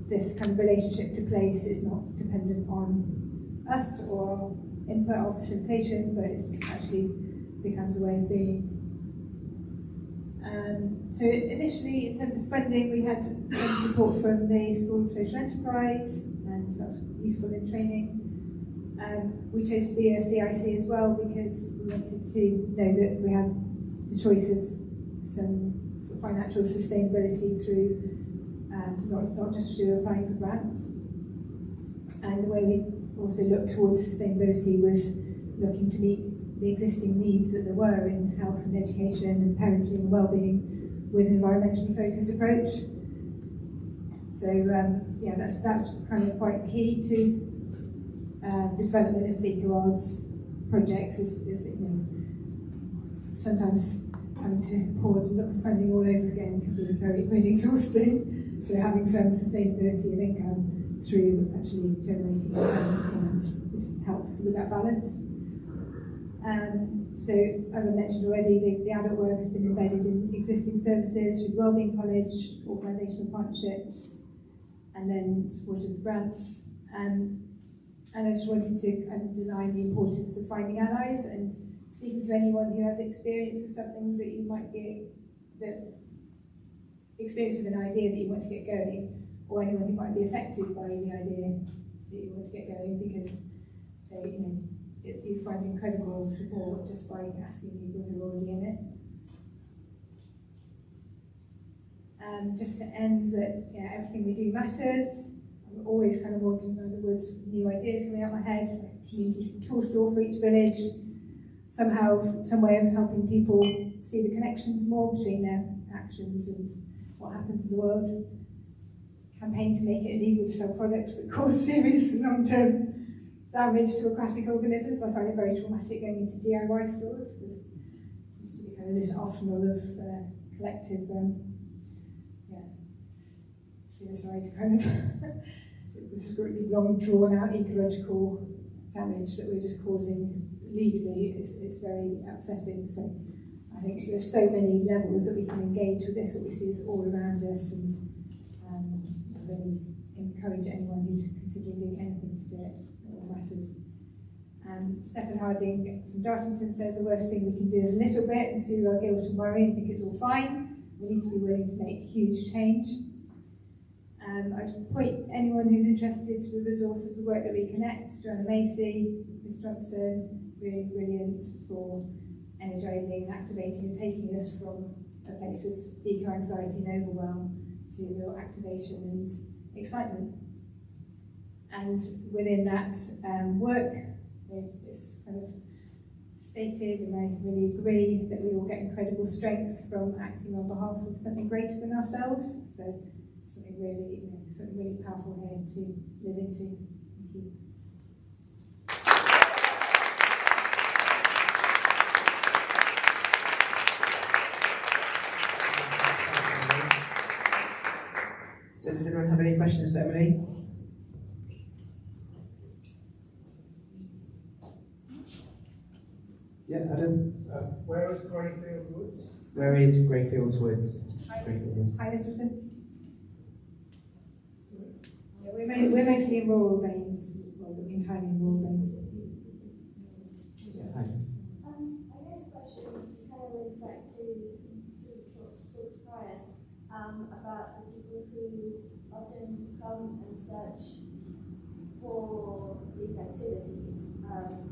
this kind of relationship to place is not dependent on us or our input or facilitation, but it's actually becomes a way of being. So initially, in terms of funding, we had some support from the School of Social Enterprise, and that was useful in training. We chose to be a CIC as well because we wanted to know that we had the choice of some sort of financial sustainability through not just through applying for grants. And the way we also looked towards sustainability was looking to meet the existing needs that there were in health and education and parenting and well-being with an environmentally focused approach. So yeah, that's kind of quite key to the development of VQR's projects is that, you know, sometimes having to pause and look for funding all over again can be really exhausting. So having some sustainability of income through actually generating grants helps with that balance. So as I mentioned already, the adult work has been embedded in existing services through the Wellbeing College, organisational partnerships, and then supported with grants. And I just wanted to underline the importance of finding allies and speaking to anyone who has experience of something that you might be, that experience of an idea that you want to get going, or anyone who might be affected by the idea that you want to get going, because they, you know, you find incredible support just by asking people who are already in it. Just to end that, yeah, everything we do matters. I'm always kind of walking around the woods with new ideas coming out of my head, like a community tool store for each village, somehow, some way of helping people see the connections more between their actions and what happens in the world. Campaign to make it illegal to sell products that cause serious long-term damage to aquatic organisms. I find it very traumatic going into DIY stores. It seems to be kind of this arsenal of collective, suicide kind of this really long drawn out ecological damage that we're just causing legally. It's very upsetting. So I think there's so many levels that we can engage with this, that we see this all around us, and really encourage anyone who's considering doing anything to do it. It all matters. Stephen Harding from Dartington says the worst thing we can do is a little bit and soothe our guilt and worry and think it's all fine. We need to be willing to make huge change. I'd point anyone who's interested to the resource of the work that we connect. Joanna Macy, Miss Johnson, really brilliant for energising and activating and taking us from a place of eco-anxiety and overwhelm to real activation and excitement. And within that work, it's kind of stated, and I really agree, that we all get incredible strength from acting on behalf of something greater than ourselves. So something really powerful here to live into. Thank you. So does anyone have any questions for Emily? Yeah, Adam? Where is Greyfield Woods? Where is Greyfields Woods? Hi, Littleton. Yeah, we're mostly in rural Baines, well, entirely in rural Baines. Yeah, hi. I guess a question kind of links back to talks prior about the people who often come and search for these activities.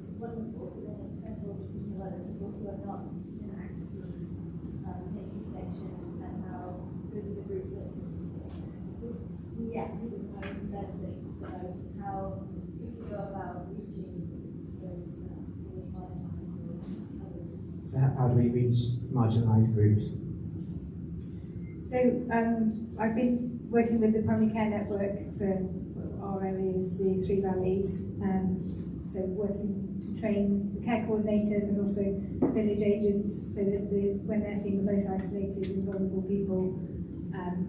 It's wonderful, but then it's kind of also thinking about the people who are not accessing nature connection, and how those are the groups that need the most and benefit for those, and how we can go about reaching those clients. So how do we reach marginalised groups? So I've been working with the primary care network for our areas, the Three Valleys, so working to train the care coordinators and also village agents so that when they're seeing the most isolated and vulnerable people,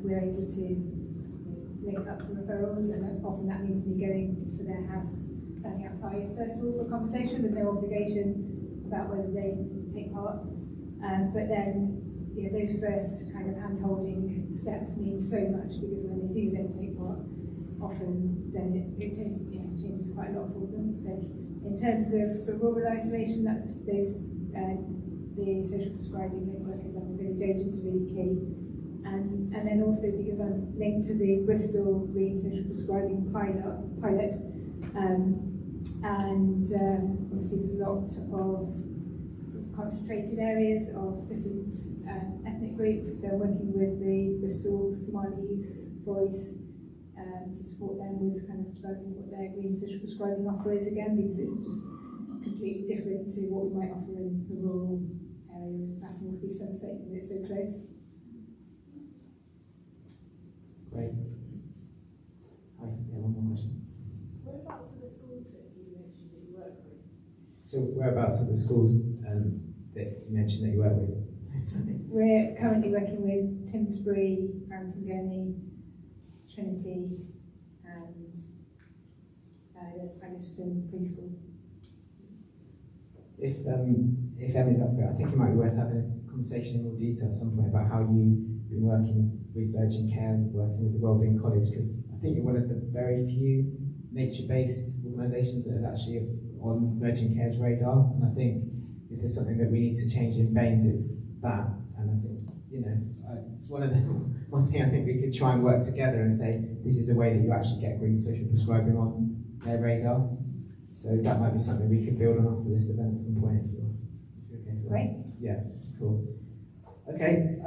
we're able to link up for referrals, and often that means me going to their house, standing outside first of all for a conversation with no obligation about whether they take part, but then those first kind of hand-holding steps mean so much, because when they do then take part, often then it changes quite a lot for them. So in terms of sort of rural isolation, that's the social prescribing link workers and the village agents are really key. And then also because I'm linked to the Bristol Green Social Prescribing pilot, obviously there's a lot of sort of concentrated areas of different ethnic groups. So working with the Bristol Somali Youth Voice to support them with kind of developing what their green social prescribing offer is again, because it's just completely different to what we might offer in the rural area. That's North East Somerset, and it's so close. Great. Hi, one more question. Whereabouts are the schools that you mentioned that you work with? So whereabouts are the schools that you mentioned that you work with? We're currently working with Timsbury, Barrington Gurney, Trinity, and the Haggerston Preschool. If Emmy's up for it, I think it might be worth having a conversation in more detail at some point about how you've been working with Virgin Care and working with the Wellbeing College, because I think you're one of the very few nature-based organisations that is actually on Virgin Care's radar, and I think if there's something that we need to change in Baines, it's that. And I think, it's one thing I think we could try and work together and say, this is a way that you actually get green social prescribing on their radar. So that might be something we could build on after this event at some point, if you're okay for that. Great. Yeah, cool. Okay,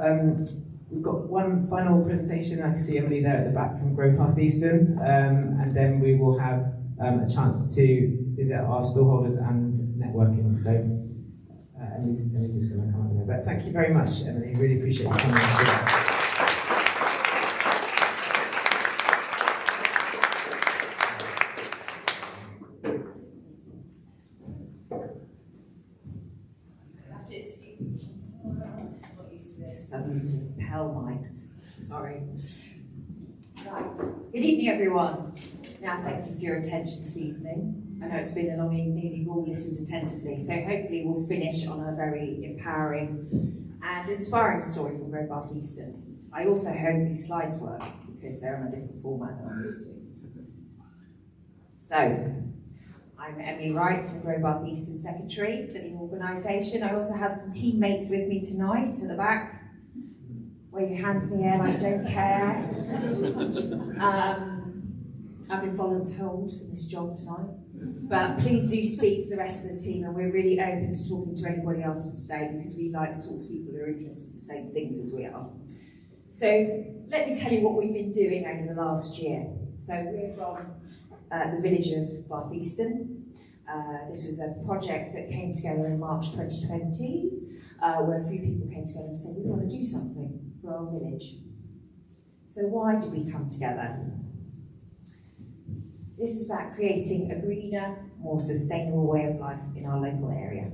we've got one final presentation. I can see Emily there at the back from Grove Path Eastern, and then we will have a chance to visit our stallholders and networking. So Emily's just going to come up there. But thank you very much, Emily. Really appreciate you coming. I'm used to lapel mics. Sorry. Right. Good evening, everyone. Now, thank you for your attention this evening. I know it's been a long evening and you've all listened attentively, so hopefully we'll finish on a very empowering and inspiring story from Grove Path Eastern. I also hope these slides work, because they're on a different format than I'm used to. So, I'm Emily Wright from Grove Path Eastern Secretary for the organisation. I also have some teammates with me tonight at the back. Wave your hands in the air like you don't care. I've been voluntold for this job tonight. But please do speak to the rest of the team, and we're really open to talking to anybody else today, because we like to talk to people who are interested in the same things as we are. So let me tell you what we've been doing over the last year. So we're from the village of Bath Eastern. This was a project that came together in March 2020, where a few people came together and said, we want to do something for our village. So why did we come together? This is about creating a greener, more sustainable way of life in our local area.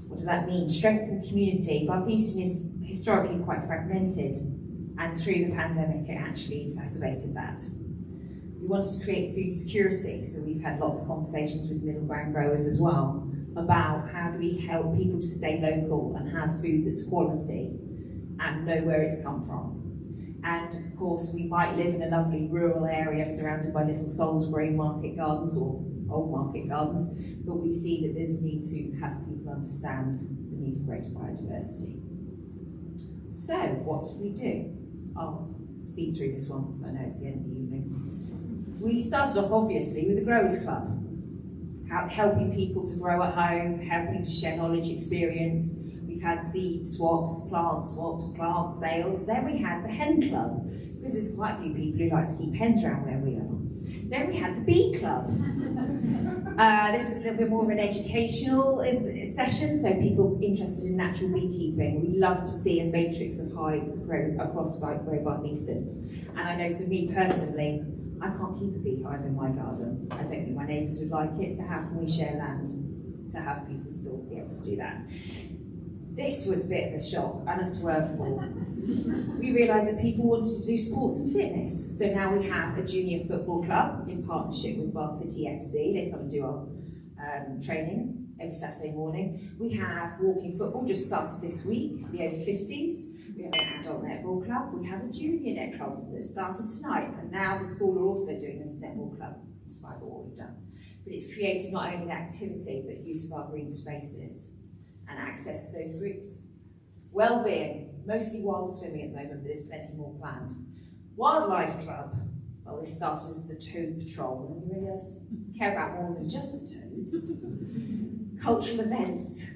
What does that mean? Strengthen community. Bath Eastern is historically quite fragmented, and through the pandemic it actually exacerbated that. We wanted to create food security, so we've had lots of conversations with middle ground growers as well about how do we help people to stay local and have food that's quality and know where it's come from. And of course we might live in a lovely rural area surrounded by little Salisbury market gardens or old market gardens, but we see that there's a need to have people understand the need for greater biodiversity. So what do we do? I'll speed through this one because I know it's the end of the evening. We started off obviously with the Growers Club, helping people to grow at home, helping to share knowledge, experience. We've had seed swaps, plant sales. Then we had the Hen Club, because there's quite a few people who like to keep hens around where we are. Then we had the Bee Club. This is a little bit more of an educational session, so people interested in natural beekeeping. We'd love to see a matrix of hives across Great Bath Eastern. And I know for me personally, I can't keep a beehive in my garden. I don't think my neighbours would like it, so how can we share land to have people still be able to do that? This was a bit of a shock and a swerve for. We realised that people wanted to do sports and fitness. So now we have a junior football club in partnership with Bath City FC. They come and do our training every Saturday morning. We have walking football, just started this week, the over 50s. We have an adult netball club. We have a junior net club that started tonight. And now the school are also doing this netball club, inspired by what we've done. But it's created not only the activity, but use of our green spaces and access to those groups. Wellbeing, mostly wild swimming at the moment, but there's plenty more planned. Wildlife club, well, this started as the Toad Patrol, and then we realised we care about more than just the toads. Cultural events.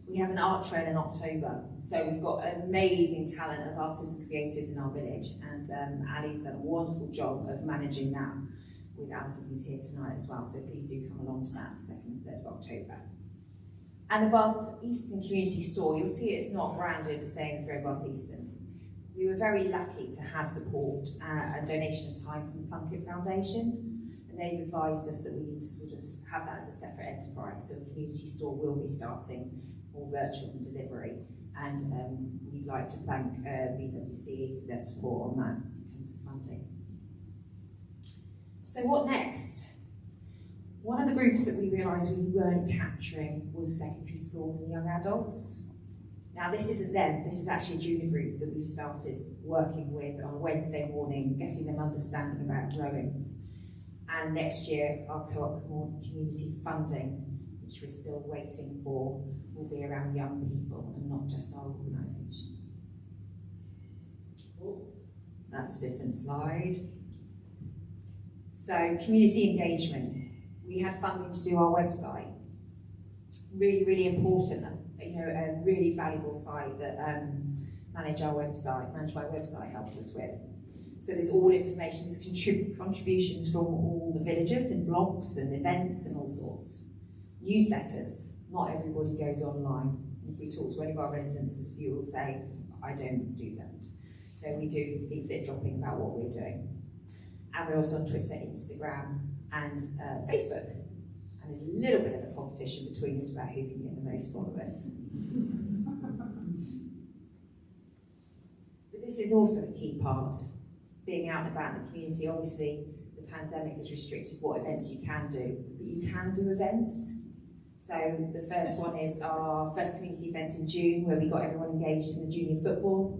We have an art trail in October, so we've got an amazing talent of artists and creatives in our village, and Ali's done a wonderful job of managing that with Alison, who's here tonight as well, so please do come along to that 2nd and 3rd of October. And the Bath Eastern Community Store, you'll see it's not branded the same as Great Bath Eastern. We were very lucky to have support and donation of time from the Plunkett Foundation, and they've advised us that we need to sort of have that as a separate enterprise, so the community store will be starting more virtual and delivery, and we'd like to thank BWCE for their support on that in terms of funding. So what next? One of the groups that we realised we weren't capturing was secondary school and young adults. Now this isn't them, this is actually a junior group that we've started working with on a Wednesday morning, getting them understanding about growing. And next year, our co-op community funding, which we're still waiting for, will be around young people and not just our organisation. Oh, that's a different slide. So, community engagement. We had funding to do our website. Really, really important, a really valuable site that Manage My Website helped us with. So there's all information, there's contributions from all the villagers and blogs and events and all sorts. Newsletters, not everybody goes online. If we talk to any of our residents, as few will say, I don't do that. So we do leaflet dropping about what we're doing. And we're also on Twitter, Instagram, and Facebook. And there's a little bit of a competition between us about who can get the most followers. But this is also a key part, being out and about in the community. Obviously, the pandemic has restricted what events you can do, but you can do events. So the first one is our first community event in June, where we got everyone engaged in the junior football.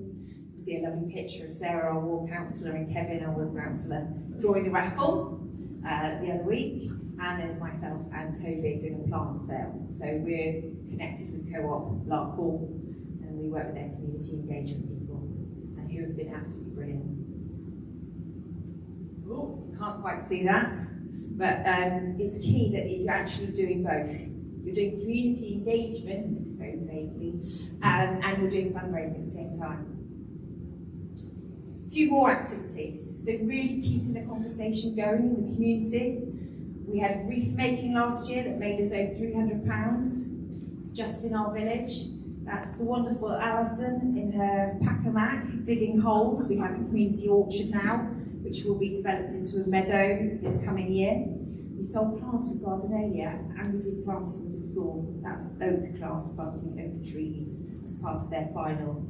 You'll see a lovely picture of Sarah, our ward councillor, and Kevin, our ward councillor, drawing the raffle the other week. And there's myself and Toby doing a plant sale. So we're connected with Co-op Larkhall, and we work with their community engagement people, and who have been absolutely brilliant. Oh, you can't quite see that, but it's key that you're actually doing both. You're doing community engagement, very vaguely, and you're doing fundraising at the same time. A few more activities, so really keeping the conversation going in the community. We had wreath making last year that made us over £300 just in our village. That's the wonderful Alison in her Pack-a-Mac digging holes. We have a community orchard now, which will be developed into a meadow this coming year. We sold plants with Gardenalia, and we did planting with the school. That's oak class, planting oak trees as part of their final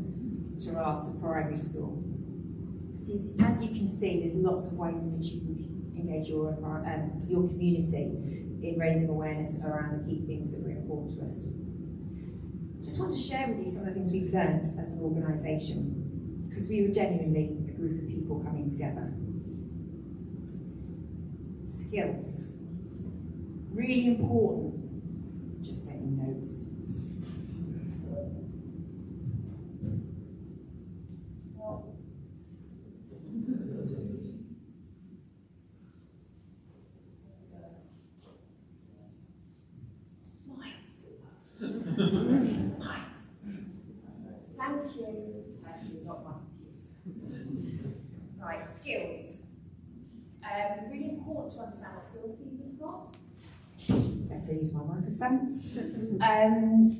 Tarata primary school. So as you can see, there's lots of ways in which you can engage your community in raising awareness around the key things that were important to us. Just want to share with you some of the things we've learned as an organisation, because we were genuinely a group of people coming together. Skills. Really important. Just making notes. Thank you. Actually, not my computer. Right, skills. Really important to understand what skills people have not. Better use my microphone.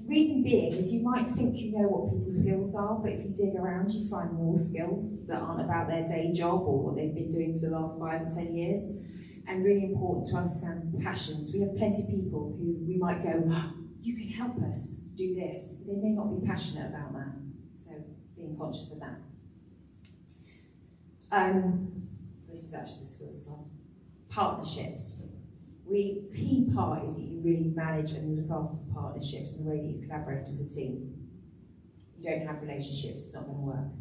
Reason being is you might think you know what people's skills are, but if you dig around you find more skills that aren't about their day job or what they've been doing for the last 5 or 10 years. And really important to understand passions. We have plenty of people who we might go, oh, you can help us do this, but they may not be passionate about that. So being conscious of that. This is actually the skills slide. Partnerships. Key part is that you really manage and look after the partnerships and the way that you collaborate as a team. You don't have relationships, it's not going to work.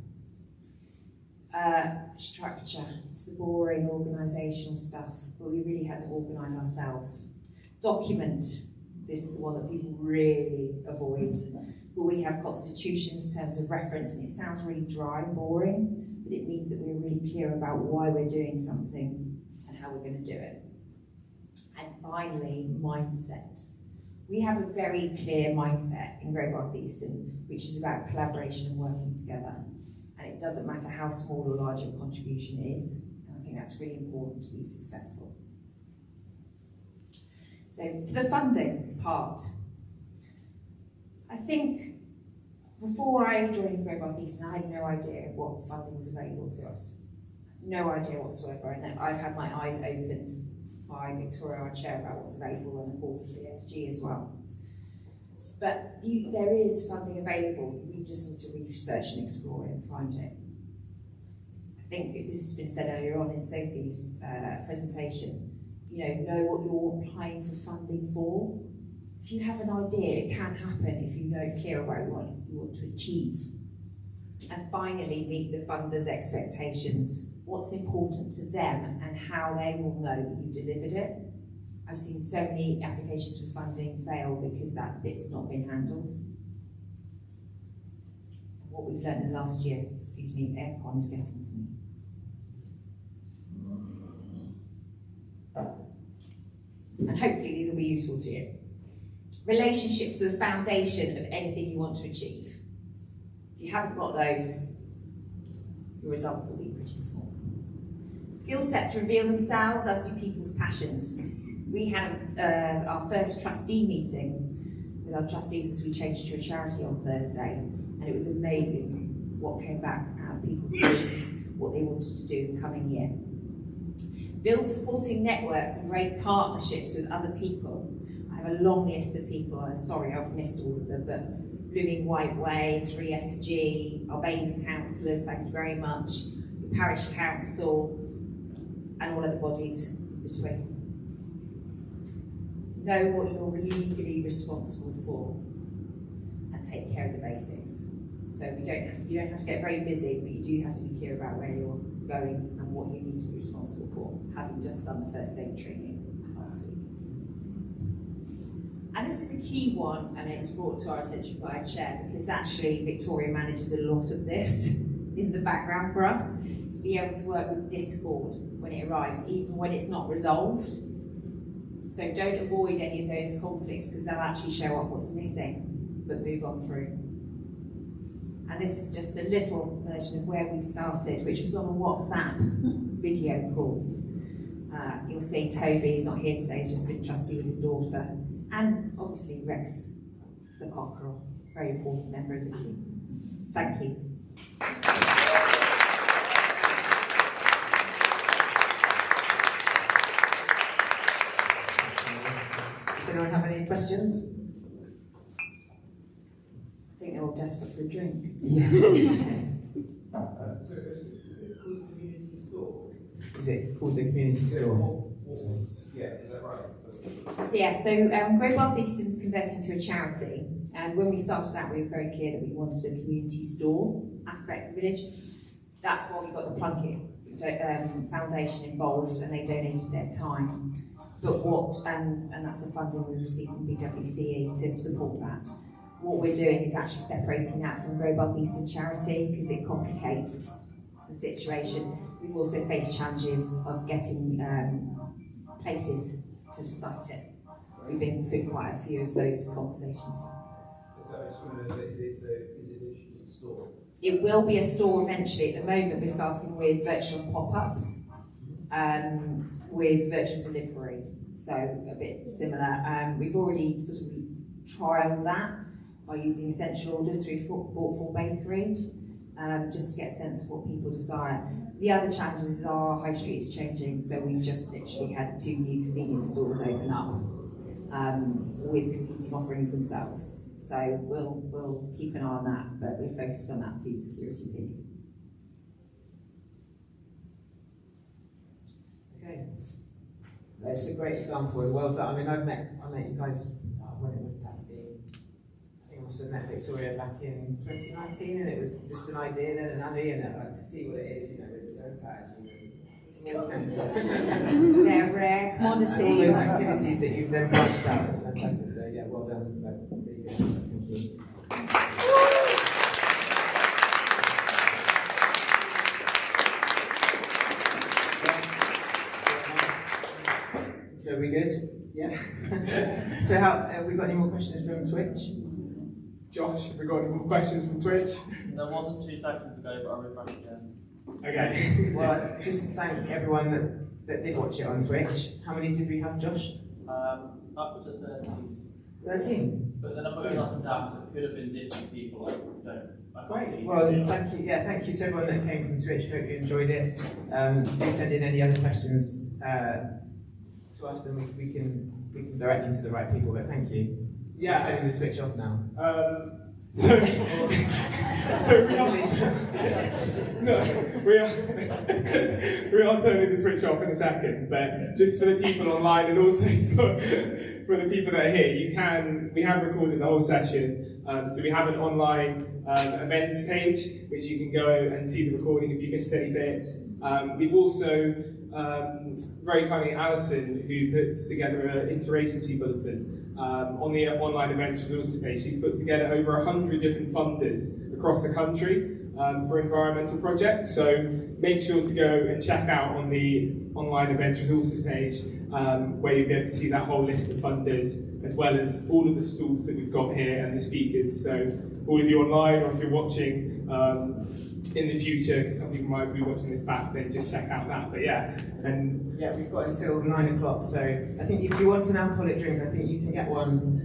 Structure, it's the boring organisational stuff, but we really had to organise ourselves. Document, this is the one that people really avoid, but we have constitutions, terms of reference, and it sounds really dry and boring, but it means that we're really clear about why we're doing something and how we're going to do it. And finally, mindset. We have a very clear mindset in Great Bath Eastern, which is about collaboration and working together. And it doesn't matter how small or large your contribution is. And I think that's really important to be successful. So to the funding part. I think before I joined Great Bath Eastern, I had no idea what funding was available to us. No idea whatsoever. And I've had my eyes opened by Victoria, our chair, about what's available, and of course the SG as well. But there is funding available. We just need to research and explore it and find it. I think this has been said earlier on in Sophie's presentation. Know what you're applying for funding for. If you have an idea, it can happen if you know clear about what you want to achieve. And finally, meet the funders' expectations. What's important to them and how they will know that you've delivered it. I've seen so many applications for funding fail because that bit's not been handled. What we've learned in the last year, excuse me, aircon is getting to me. And hopefully these will be useful to you. Relationships are the foundation of anything you want to achieve. If you haven't got those, your results will be pretty small. Skill sets reveal themselves, as do people's passions. We had our first trustee meeting with our trustees as we changed to a charity on Thursday, and it was amazing what came back out of people's voices, what they wanted to do in the coming year. Build supporting networks and great partnerships with other people. I have a long list of people, I'm sorry I've missed all of them, but Blooming White Way, 3SG, Albanians councillors, thank you very much, the parish council, and all other bodies in between. Know what you're legally responsible for and take care of the basics. So you don't have to get very busy, but you do have to be clear about where you're going and what you need to be responsible for, having just done the first aid training last week. And this is a key one, and it was brought to our attention by our chair, because actually Victoria manages a lot of this in the background for us, to be able to work with Discord when it arrives, even when it's not resolved. So don't avoid any of those conflicts, because they'll actually show up what's missing, but move on through. And this is just a little version of where we started, which was on a WhatsApp video call. You'll see Toby, he's not here today, he's just been trustee with his daughter. And obviously Rex, the cockerel, very important member of the team. Thank you. Does anyone have any questions? I think they're all desperate for a drink. Yeah. So is it called the community store? Is it called the community store? Yeah, is that right? So Great Bath Eastern's converting to a charity, and when we started out we were very clear that we wanted a community store aspect of the village. That's why we got the Plunkett Foundation involved, and they donated their time. But and that's the funding we received from BWCE to support that. What we're doing is actually separating that from Great Bath Eastern charity, because it complicates the situation. We've also faced challenges of getting places to site it. We've been through quite a few of those conversations. So I just wanted to say, is it literally just a store? It will be a store eventually. At the moment we're starting with virtual pop-ups, with virtual delivery, so a bit similar. We've already sort of trialled that by using essential orders through Thoughtful Bakery, just to get a sense of what people desire. The other challenges is our high street is changing, so we've just literally had 2 new convenience stores open up with competing offerings themselves. So we'll keep an eye on that, but we're focused on that food security piece. Okay, that's a great example and well done. I mean, I met you guys when it would that be? I think I must have met Victoria back in 2019, and it was just an idea then, and Annie, and I'd like to see what it is, you know, with its own badge. They're rare commodity. All those activities that you've then branched out, it's fantastic. So yeah, well done. Really good. Thank you. So are we good? Yeah. So have we got any more questions from Twitch? Josh, have we got any more questions from Twitch? There wasn't 2 seconds ago, but I'll refresh again. Okay. Well, just thank everyone that did watch it on Twitch. How many did we have, Josh? Upwards of 13. 13? But then I'm moving up and down, so it could have been different people. Great. Well, thank you. Yeah, thank you to everyone that came from Twitch. Hope you enjoyed it. Do send in any other questions to us, and we can direct them to the right people. But thank you. Yeah. I'm turning the Twitch off now. So we are turning the Twitch off in a second, but just for the people online and also for the people that are here, we have recorded the whole session, so we have an online events page which you can go and see the recording if you missed any bits. We've also very kindly Alison, who puts together an interagency bulletin on the online events resources page. She's put together over 100 different funders across the country for environmental projects. So make sure to go and check out on the online events resources page where you'll be able to see that whole list of funders, as well as all of the stalls that we've got here and the speakers. So for all of you online, or if you're watching in the future, because some people might be watching this back, then just check out that. But yeah, and yeah, we've got until 9 o'clock. So I think if you want an alcoholic drink, I think you can get one.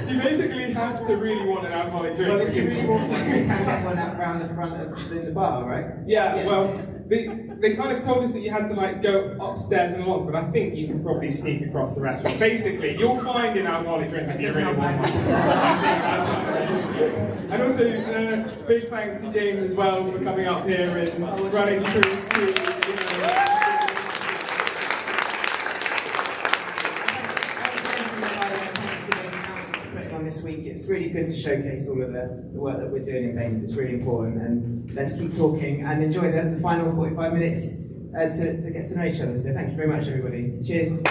You basically have to really want an alcoholic drink. Well, if you really want one, you can get one out around the front of the bar, right? Yeah. Well, they kind of told us that you had to like go upstairs and along, but I think you can probably sneak across the restaurant. Basically, you'll find an alcoholic drink if you really want one. And also, big thanks to James as well for coming up here and running through. This week, it's really good to showcase all of the work that we're doing in Baines. It's really important, and let's keep talking and enjoy the final 45 minutes to get to know each other. So thank you very much, everybody. Cheers.